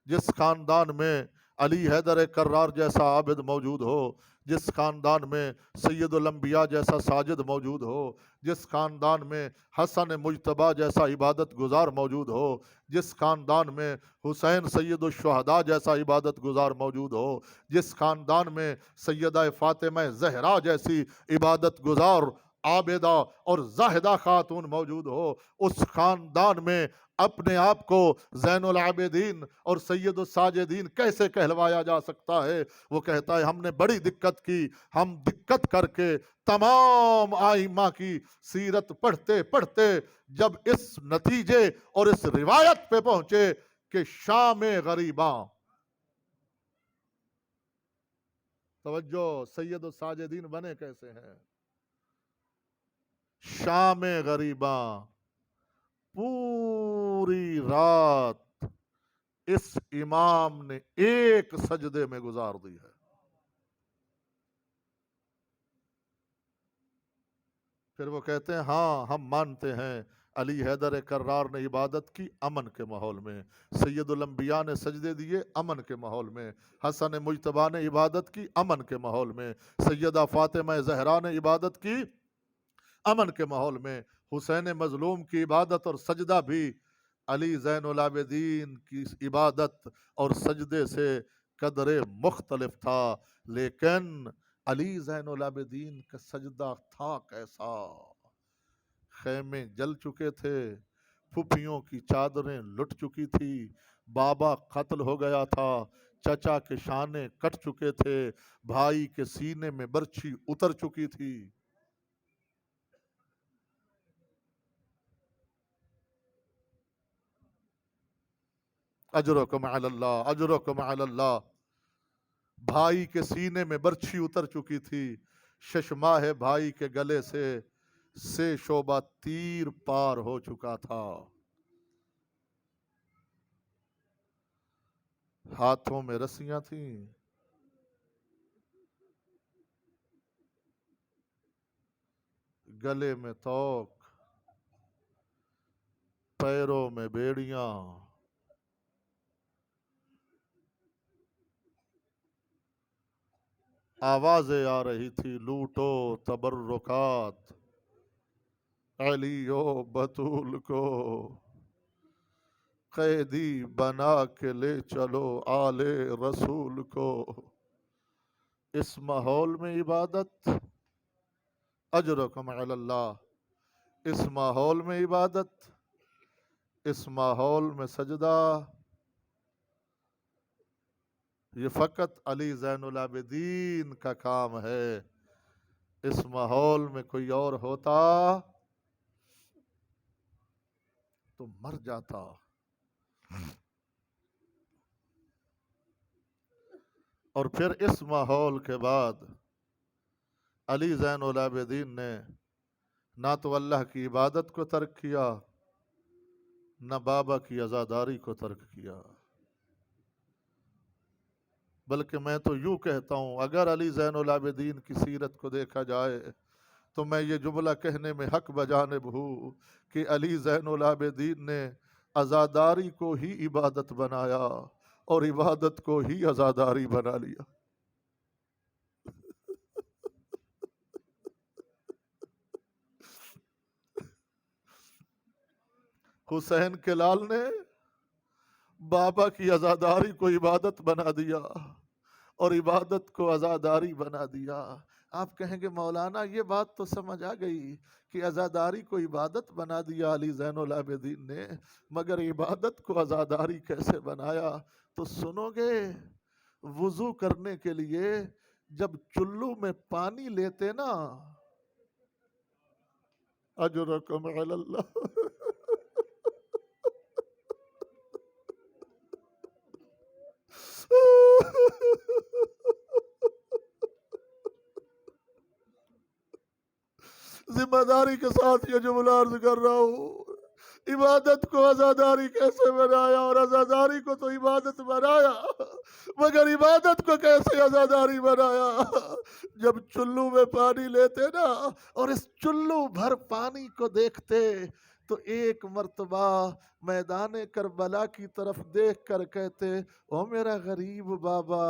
جس خاندان میں علی حیدر کرار جیسا عابد موجود ہو جس خاندان میں سید الانبیاء جیسا ساجد موجود ہو جس خاندان میں حسن مجتبیٰ جیسا عبادت گزار موجود ہو جس خاندان میں حسین سید الشہداء جیسا عبادت گزار موجود ہو جس خاندان میں سیدہ فاطمہ زہرا جیسی عبادت گزار عابدہ اور زاہدہ خاتون موجود ہو اس خاندان میں اپنے آپ کو زین العابدین اور سید الساجدین کیسے کہلوایا جا سکتا ہے وہ کہتا ہے ہم نے بڑی دقت کی ہم دقت کر کے تمام ائمہ کی سیرت پڑھتے پڑھتے جب اس نتیجے اور اس روایت پہ پہنچے کہ شام غریباں توجہ سید الساجدین بنے کیسے ہیں شام غریباں پوری رات اس امام نے ایک سجدے میں گزار دی ہے پھر وہ کہتے ہیں ہاں ہم مانتے ہیں علی حیدر کرار نے عبادت کی امن کے ماحول میں، سید الانبیاء نے سجدے دیے امن کے ماحول میں، حسن مجتبیٰ نے عبادت کی امن کے ماحول میں، سیدہ فاطمہ زہرا نے عبادت کی امن کے ماحول میں، حسین مظلوم کی عبادت اور سجدہ بھی علی زین العابدین کی عبادت اور سجدے سے قدر مختلف تھا، لیکن علی زین العابدین کا سجدہ تھا کیسا؟ خیمے جل چکے تھے، پھپھیوں کی چادریں لٹ چکی تھی، بابا قتل ہو گیا تھا، چچا کے شانے کٹ چکے تھے، بھائی کے سینے میں برچھی اتر چکی تھی۔ اجرکم علی اللہ، اجرکم علی اللہ۔ بھائی کے سینے میں برچھی اتر چکی تھی، ششماہ بھائی کے گلے سے شعبہ تیر پار ہو چکا تھا، ہاتھوں میں رسیاں تھیں، گلے میں توق، پیروں میں بیڑیاں، آوازیں آ رہی تھی لوٹو تبرکات، علی و بطول کو قیدی بنا کے لے چلو آل رسول کو۔ اس ماحول میں عبادت، اجرکم علی اللہ، اس ماحول میں عبادت، اس ماحول میں سجدہ، یہ فقط علی زین العابدین کا کام ہے۔ اس ماحول میں کوئی اور ہوتا تو مر جاتا۔ اور پھر اس ماحول کے بعد علی زین العابدین نے نہ تو اللہ کی عبادت کو ترک کیا، نہ بابا کی عزاداری کو ترک کیا، بلکہ میں تو یوں کہتا ہوں اگر علی زین العابدین کی سیرت کو دیکھا جائے تو میں یہ جملہ کہنے میں حق بجانب ہوں کہ علی زین العابدین نے عزاداری کو ہی عبادت بنایا اور عبادت کو ہی عزاداری بنا لیا۔ حسین کے لال نے بابا کی عزاداری کو عبادت بنا دیا اور عبادت کو عزاداری بنا دیا۔ آپ کہیں گے مولانا یہ بات تو سمجھ آ گئی کہ عزاداری کو عبادت بنا دیا علی زین العابدین نے، مگر عبادت کو عزاداری کیسے بنایا؟ تو سنو گے، وضو کرنے کے لیے جب چلو میں پانی لیتے نا، اجرکم علی اللہ، ذمہ داری کے ساتھ یہ جملہ عرض کر رہا ہوں، عبادت کو عزاداری کیسے بنایا؟ اور عزاداری کو تو عبادت بنایا، مگر عبادت کو کیسے عزاداری بنایا؟ جب چلو میں پانی لیتے نا اور اس چلو بھر پانی کو دیکھتے تو ایک مرتبہ میدان کربلا کی طرف دیکھ کر کہتے، او میرا غریب بابا،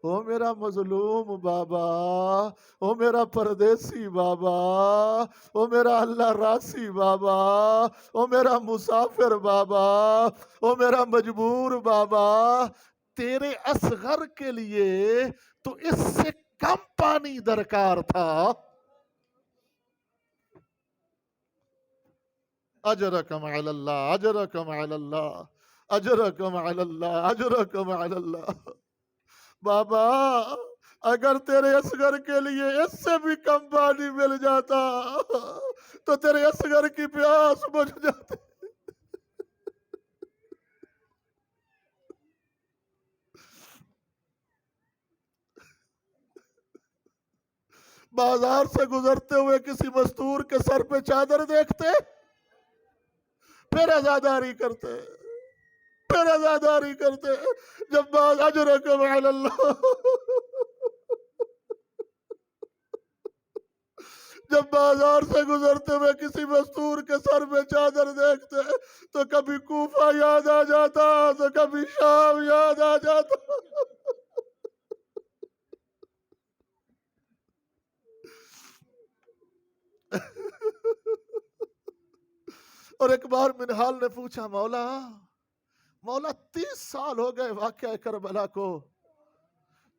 او میرا مظلوم بابا، او میرا پردیسی بابا، او میرا اللہ راسی بابا، او میرا مسافر بابا، او میرا مجبور بابا، تیرے اصغر کے لیے تو اس سے کم پانی درکار تھا۔ اجرکم علی اللہ، اجرکم علی اللہ، اجرکم علی اللہ، اجرکم علی اللہ۔ بابا اگر تیرے اصغر کے لیے اس سے بھی کم پانی مل جاتا تو تیرے اصغر کی پیاس بجھ جاتی۔ بازار سے گزرتے ہوئے کسی مستور کے سر پہ چادر دیکھتے، پھر عزاداری کرتے، پھر عزاداری کرتے۔ جب بعض اجرکم علی اللہ، جب بازار سے گزرتے ہوئے کسی مستور کے سر میں چادر دیکھتے تو کبھی کوفہ یاد آ جاتا تو کبھی شام یاد آ جاتا. اور ایک بار منہال نے پوچھا مولا 30 سال ہو گئے واقعہ کربلا کو،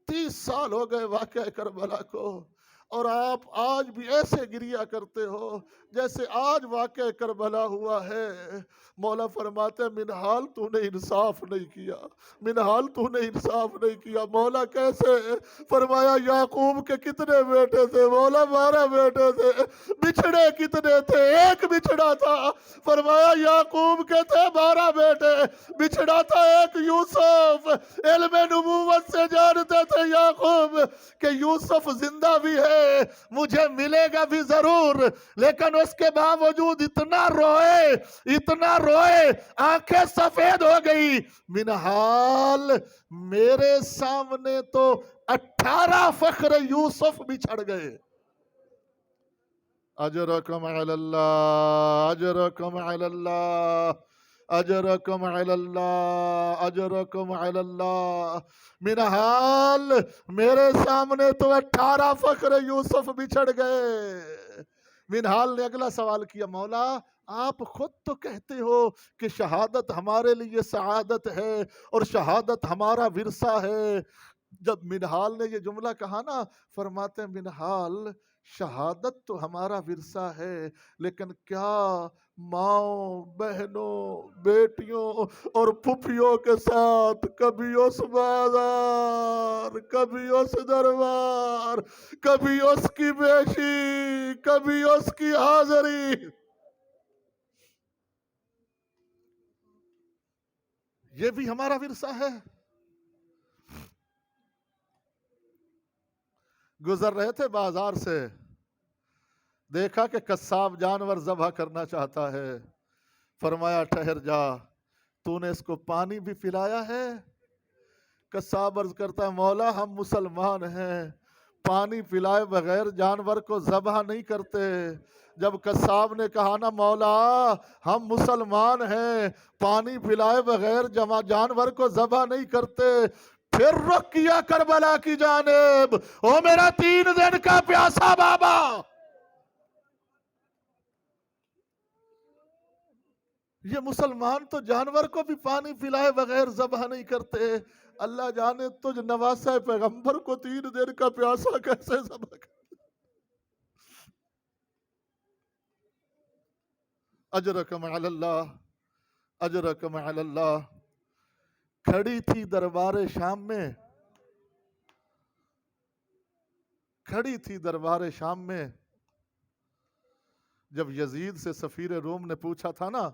30 سال ہو گئے واقعہ کربلا کو، اور آپ آج بھی ایسے گریا کرتے ہو جیسے آج واقعہ کربلا ہوا ہے. مولا فرماتے منہال تو نے انصاف نہیں کیا، منہال تو نے انصاف نہیں کیا. مولا کیسے؟ فرمایا یعقوب کے کتنے بیٹے تھے؟ مولا 12 بیٹے تھے. بچھڑے کتنے تھے؟ ایک بچھڑا تھا. فرمایا یعقوب کے تھے 12 بیٹے، بچھڑا تھا ایک یوسف. علم نبوت سے جانتے تھے یعقوب کہ یوسف زندہ بھی ہے، مجھے ملے گا بھی ضرور، لیکن اس کے باوجود اتنا روئے آنکھیں سفید ہو گئی. منہال میرے سامنے تو 18 فخر یوسف بچھڑ گئے. اجرکم علی اللہ، اجرکم علی اللہ، اجرکم علی اللہ، اجرکم علی اللہ. منہال میرے سامنے تو 18 فخر یوسف بچھڑ گئے. منہال نے اگلا سوال کیا مولا آپ خود تو کہتے ہو کہ شہادت ہمارے لیے سعادت ہے اور شہادت ہمارا ورثہ ہے. جب منہال نے یہ جملہ کہا نا، فرماتے منہال شہادت تو ہمارا ورثہ ہے، لیکن کیا ماؤں بہنوں بیٹیوں اور پھپھیوں کے ساتھ کبھی اس بازار، کبھی اس دربار، کبھی اس کی بیشی، کبھی اس کی حاضری، یہ بھی ہمارا ورثہ ہے. گزر رہے تھے بازار سے، دیکھا کہ قصاب جانور ذبح کرنا چاہتا ہے. فرمایا ٹھہر جا، تو نے اس کو پانی بھی پلایا ہے؟ قصاب عرض کرتا ہے مولا ہم مسلمان ہیں، پانی پلائے بغیر جانور کو ذبح نہیں کرتے. جب قصاب نے کہا نا مولا ہم مسلمان ہیں، پانی پلائے بغیر جانور کو ذبح نہیں کرتے، پھر رخ کیا کربلا کی جانب. او میرا 3 دن کا پیاسا بابا، یہ مسلمان تو جانور کو بھی پانی پلائے بغیر ذبح نہیں کرتے. اللہ جانے تجھ نواسہ پیغمبر کو 3 دن کا پیاسا کیسے ذبح کر. اجرکم علی اللہ، اجرکم علی اللہ. کھڑی تھی دربار شام میں، کھڑی تھی دربار شام میں، جب یزید سے سفیر روم نے پوچھا تھا نا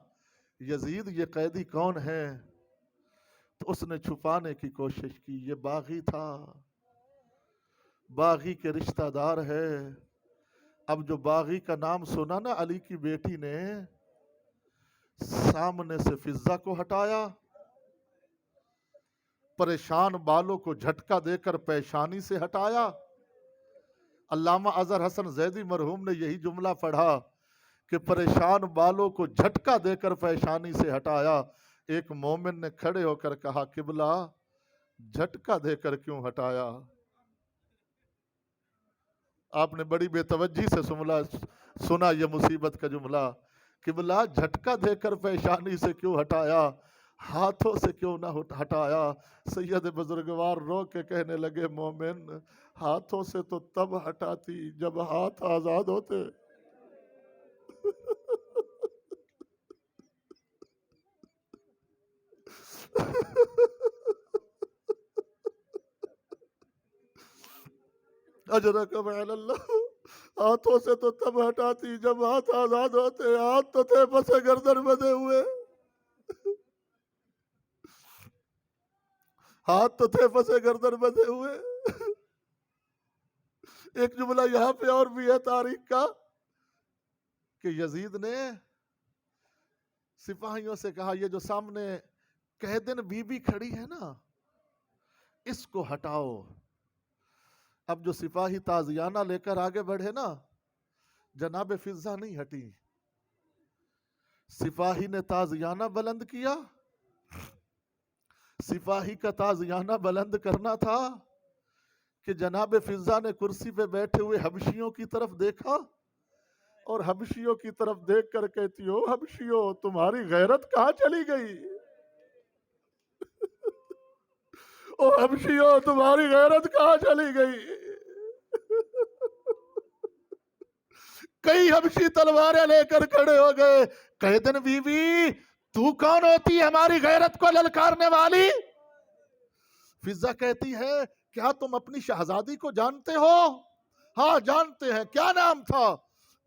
یزید یہ قیدی کون ہے، تو اس نے چھپانے کی کوشش کی، یہ باغی تھا، باغی کے رشتہ دار ہے. اب جو باغی کا نام سنا نا علی کی بیٹی نے، سامنے سے فضہ کو ہٹایا، پریشان بالوں کو جھٹکا دے کر پیشانی سے ہٹایا. علامہ اظہر حسن زیدی مرحوم نے یہی جملہ پڑھا کہ پریشان بالوں کو جھٹکا دے کر پیشانی سے ہٹایا. ایک مومن نے کھڑے ہو کر کہا قبلہ جھٹکا دے کر کیوں ہٹایا؟ آپ نے بڑی بے توجہی سے سنا یہ مصیبت کا جملہ. قبلہ جھٹکا دے کر پیشانی سے کیوں ہٹایا، ہاتھوں سے کیوں نہ ہٹایا؟ سید بزرگوار رو کے کہنے لگے مومن ہاتھوں سے تو تب ہٹاتی جب ہاتھ آزاد ہوتے. اجرکم علی اللہ. ہاتھوں سے تو تب ہٹاتی جب ہاتھ آزاد ہوتے. ہاتھ تو تھے پس گردن بندھے ہوئے، ہاتھ تو تھے پس گردن بندھے ہوئے. ایک جملہ یہاں پہ اور بھی ہے تاریخ کا کہ یزید نے سپاہیوں سے کہا یہ جو سامنے قیدن بی بی کھڑی ہے نا اس کو ہٹاؤ. اب جو سپاہی تازیانہ لے کر آگے بڑھے نا، جناب فضہ نہیں ہٹی، سپاہی نے تازیانہ بلند کیا، سپاہی کا تازیانہ بلند کرنا تھا کہ جناب فضہ نے کرسی پہ بیٹھے ہوئے حبشیوں کی طرف دیکھا اور حبشیوں کی طرف دیکھ کر کہتی ہو حبشیوں تمہاری غیرت کہاں چلی گئی؟ او حبشیوں تمہاری غیرت کہاں چلی گئی؟ کئی حبشی تلواریں لے کر کھڑے ہو گئے، کہے دن بی بی تو کون ہوتی ہماری غیرت کو للکارنے والی؟ فضہ کہتی ہے کیا تم اپنی شہزادی کو جانتے ہو؟ ہاں جانتے ہیں، کیا نام تھا؟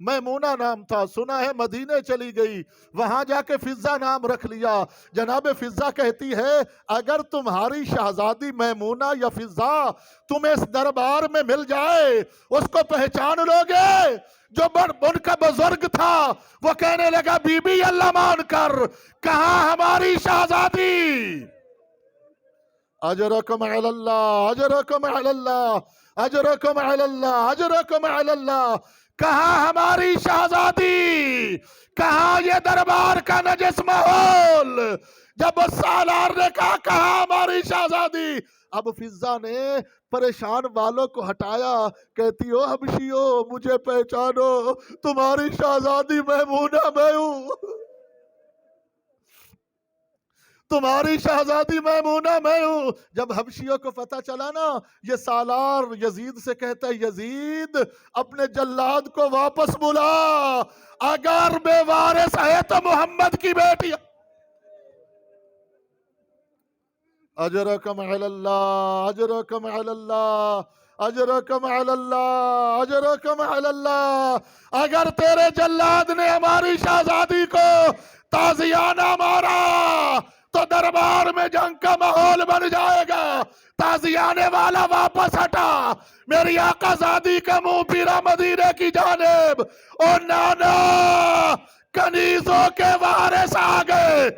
میمونہ نام تھا، سنا ہے مدینے چلی گئی، وہاں جا کے فضہ نام رکھ لیا۔ جناب فضہ کہتی ہے اگر تمہاری شہزادی میمونہ یا فضہ تمہیں اس دربار میں مل جائے اس کو پہچان لو گے؟ جو ان کا بزرگ تھا وہ کہنے لگا بی بی اللہ مان کر کہاں ہماری شہزادی؟ اجرکم علی اللہ، اجرکم علی اللہ، اجرکم علی اللہ، اجرکم علی اللہ، کہاں ہماری شہزادی؟ کہاں یہ دربار کا نجس ماحول؟ جب اس سالار نے کہا کہاں ہماری شہزادی، اب فضہ نے پریشان والوں کو ہٹایا، کہتی ہو حبشیو مجھے پہچانو، تمہاری شہزادی میمونہ میں ہوں، تمہاری شہزادی میمونہ میں ہوں۔ جب حبشیوں کو پتہ چلا نا، یہ سالار یزید سے کہتا ہے یزید اپنے جلاد کو واپس بلا، اگر بے وارث ہے تو محمد کی بیٹی۔ اجرکم علی اللہ، اجرکم علی اللہ، اجرکم علی اللہ، اجرکم علی اللہ، اگر تیرے جلاد نے ہماری شہزادی کو تازیانہ مارا تو دربار میں جنگ کا ماحول بن جائے گا۔ تازیانے والا واپس ہٹا، میری آقا زادی کا منہ پھرا مدینے کی جانب، او نانا کنیزوں کے وارث آ گئے۔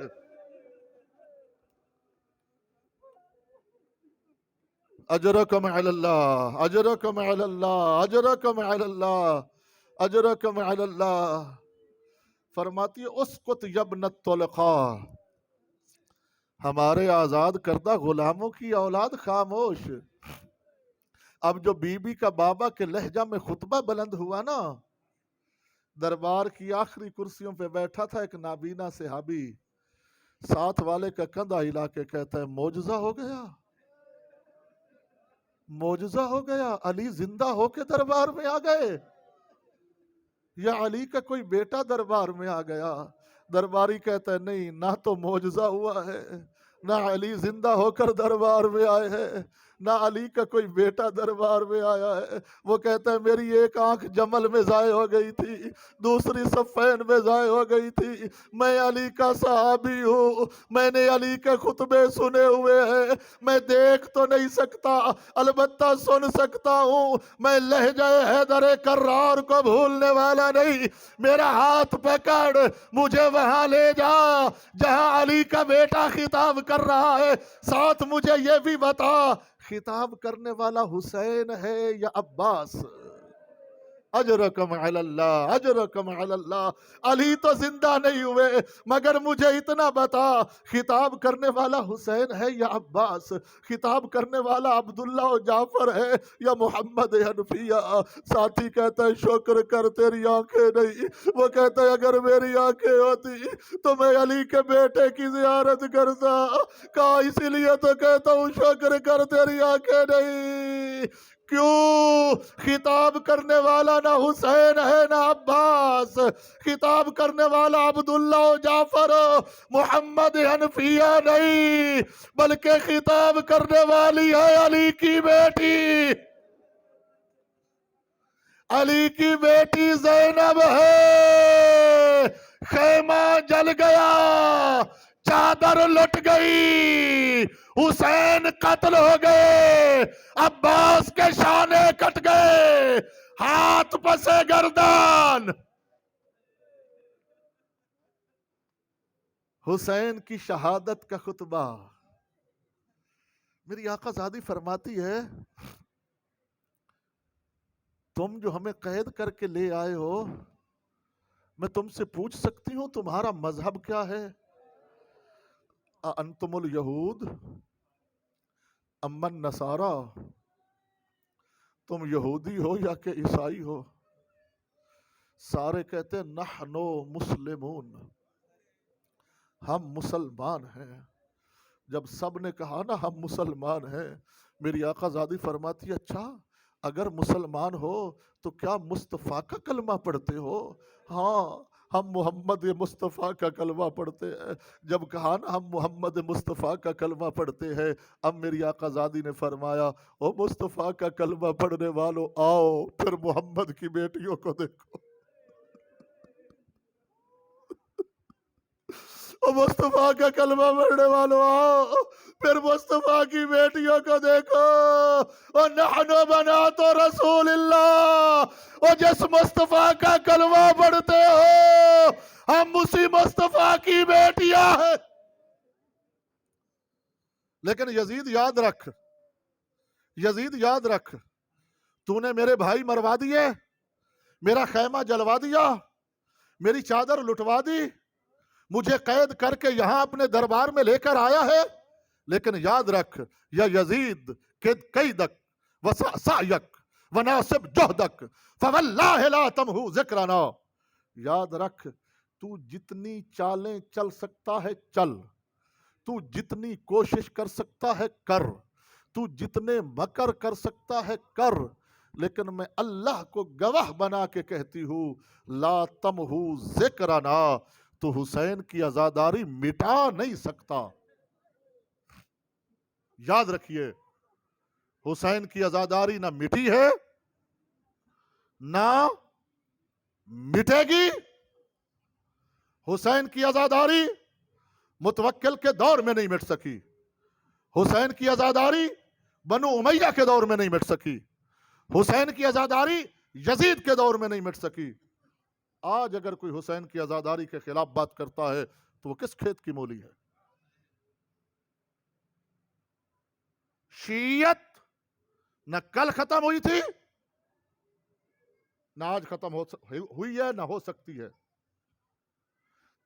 اجرکم علی اللہ، اجرکم علی اللہ، اجرکم علی اللہ، اجرکم علی اللہ۔ فرماتی ہے اسکت یبن الطلقاء، ہمارے آزاد کردہ غلاموں کی اولاد خاموش۔ اب جو بی بی کا بابا کے لہجہ میں خطبہ بلند ہوا نا، دربار کی آخری کرسیوں پہ بیٹھا تھا ایک نابینا صحابی، ساتھ والے کا کندھا ہلا کے کہتا ہے معجزہ ہو گیا، معجزہ ہو گیا، علی زندہ ہو کے دربار میں آ گئے، یا علی کا کوئی بیٹا دربار میں آ گیا؟ درباری کہتا ہے نہیں، نہ تو معجزہ ہوا ہے، نہ علی زندہ ہو کر دربار میں آئے ہیں، نہ علی کا کوئی بیٹا دربار میں آیا ہے۔ وہ کہتا ہے میری ایک آنکھ جمل میں ضائع ہو گئی تھی، دوسری صفین میں ضائع ہو گئی تھی، میں علی کا صحابی ہوں، میں نے علی کے خطبے سنے ہوئے ہیں، میں دیکھ تو نہیں سکتا البتہ سن سکتا ہوں، میں لہجہ حیدر کرار کو بھولنے والا نہیں، میرا ہاتھ پکڑ مجھے وہاں لے جا جہاں علی کا بیٹا خطاب کر رہا ہے، ساتھ مجھے یہ بھی بتا خطاب کرنے والا حسین ہے یا عباس؟ اجرکم علی اللہ، اجرکم علی اللہ، علی تو زندہ نہیں ہوئے مگر مجھے اتنا بتا خطاب کرنے والا حسین ہے یا عباس؟ خطاب کرنے والا عبداللہ و جعفر ہے یا محمد حنفیہ؟ ساتھی کہتا ہے شکر کر تیری آنکھیں نہیں، وہ کہتا ہے اگر میری آنکھیں ہوتی تو میں علی کے بیٹے کی زیارت کرتا، کہا اسی لیے تو کہتا ہوں شکر کر تیری آنکھیں نہیں۔ کیوں؟ خطاب کرنے والا نہ حسین ہے نہ عباس، خطاب کرنے والا عبداللہ و جعفر محمد حنفیہ نہیں، بلکہ خطاب کرنے والی ہے علی کی بیٹی، علی کی بیٹی زینب ہے۔ خیمہ جل گیا، چادر لٹ گئی، حسین قتل ہو گئے، عباس کے شانے کٹ گئے، ہاتھ پسے گردان۔ حسین کی شہادت کا خطبہ، میری آقا زادی فرماتی ہے تم جو ہمیں قید کر کے لے آئے ہو، میں تم سے پوچھ سکتی ہوں تمہارا مذہب کیا ہے؟ انتم الیہود ام النصارا، تم یہودی ہو یا کہ عیسائی ہو؟ سارے کہتے ہیں نحنو مسلمون، ہم مسلمان ہیں۔ جب سب نے کہا نا ہم مسلمان ہیں، میری آقا زادی فرماتی ہے اچھا اگر مسلمان ہو تو کیا مصطفیٰ کا کلمہ پڑھتے ہو؟ ہاں ہم محمد مصطفیٰ کا کلمہ پڑھتے ہیں۔ جب کہا نا ہم محمد مصطفیٰ کا کلمہ پڑھتے ہیں، اب میری آقا زادی نے فرمایا او مصطفیٰ کا کلمہ پڑھنے والوں آؤ پھر محمد کی بیٹیوں کو دیکھو، او مصطفیٰ کا کلمہ پڑھنے والوں آؤ پھر مصطفیٰ کی بیٹیوں کو دیکھو۔ او نحن بنات رسول اللہ، او جس مصطفیٰ کا کلمہ پڑھتے ہو ہم اسی مصطفیٰ کی بیٹیاں ہیں۔ لیکن یزید یاد رکھ، یزید یاد رکھ، تو نے میرے بھائی مروا دیے، میرا خیمہ جلوا دیا، میری چادر لٹوا دی، مجھے قید کر کے یہاں اپنے دربار میں لے کر آیا ہے، لیکن یاد رکھ یا یزید کد قیدک وسعیک وناصب جہدک فواللہ لا تمہو ذکرنا۔ یاد رکھ تو جتنی چالیں چل سکتا ہے چل، تو جتنی کوشش کر سکتا ہے کر، تو جتنے مکر کر سکتا ہے کر، لیکن میں اللہ کو گواہ بنا کے کہتی ہوں لا تمہو ذکرنا، تو حسین کی عزاداری مٹا نہیں سکتا۔ یاد رکھیے حسین کی عزاداری نہ مٹی ہے نہ مٹے گی۔ حسین کی عزاداری متوکل کے دور میں نہیں مٹ سکی، حسین کی عزاداری بنو امیہ کے دور میں نہیں مٹ سکی، حسین کی عزاداری یزید کے دور میں نہیں مٹ سکی۔ آج اگر کوئی حسین کی عزاداری کے خلاف بات کرتا ہے تو وہ کس کھیت کی مولی ہے؟ شیعیت نہ کل ختم ہوئی تھی نہ آج ختم ہوئی ہے نہ ہو سکتی ہے۔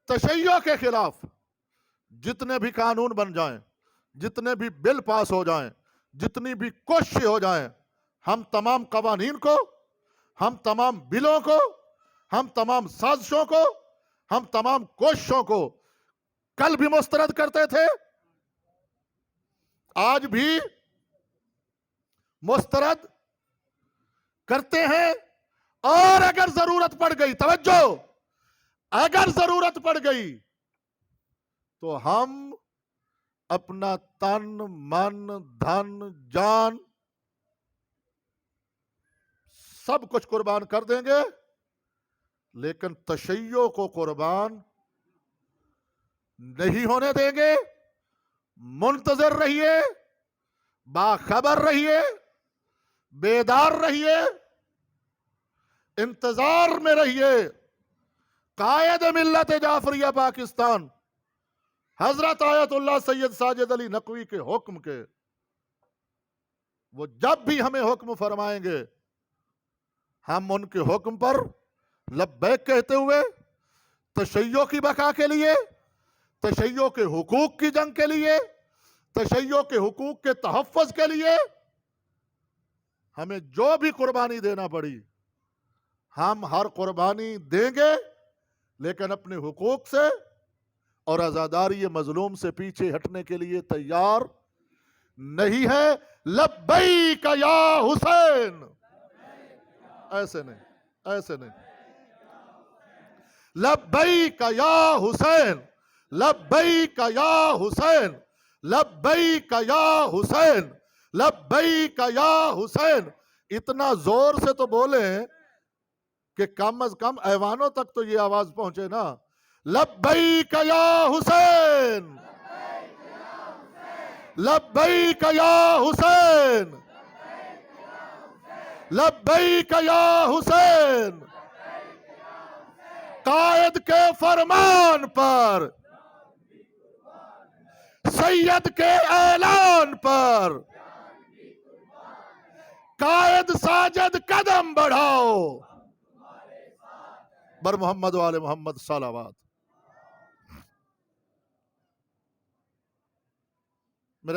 تشیع کے خلاف جتنے بھی قانون بن جائیں، جتنے بھی بل پاس ہو جائیں، جتنی بھی کوششیں ہو جائیں، ہم تمام قوانین کو، ہم تمام بلوں کو، ہم تمام سازشوں کو، ہم تمام کوششوں کو کل بھی مسترد کرتے تھے، آج بھی مسترد کرتے ہیں، اور اگر ضرورت پڑ گئی، توجہ، اگر ضرورت پڑ گئی تو ہم اپنا تن من دھن جان سب کچھ قربان کر دیں گے، لیکن تشیع کو قربان نہیں ہونے دیں گے۔ منتظر رہیے، باخبر رہیے، بیدار رہیے، انتظار میں رہیے۔ قائد ملت جعفریہ پاکستان حضرت آیت اللہ سید ساجد علی نقوی کے حکم کے، وہ جب بھی ہمیں حکم فرمائیں گے ہم ان کے حکم پر لبیک کہتے ہوئے تشیع کی بقا کے لیے، تشیع کے حقوق کی جنگ کے لیے، تشیع کے حقوق کے تحفظ کے لیے ہمیں جو بھی قربانی دینا پڑی ہم ہر قربانی دیں گے، لیکن اپنے حقوق سے اور عزاداری مظلوم سے پیچھے ہٹنے کے لیے تیار نہیں ہے۔ لبیک یا حسین، ایسے نہیں، ایسے نہیں، لبیک یا حسین، لبیک یا حسین، لبیک یا حسین، لبیک یا حسین۔ اتنا زور سے تو بولیں کہ کم از کم ایوانوں تک تو یہ آواز پہنچے نا، لبیک یا حسین، لبیک یا حسین، لبیک یا حسین۔ قائد کے فرمان پر، سید کے اعلان پر، قائد ساجد قدم بڑھاؤ، بر محمد وآل محمد صلوات۔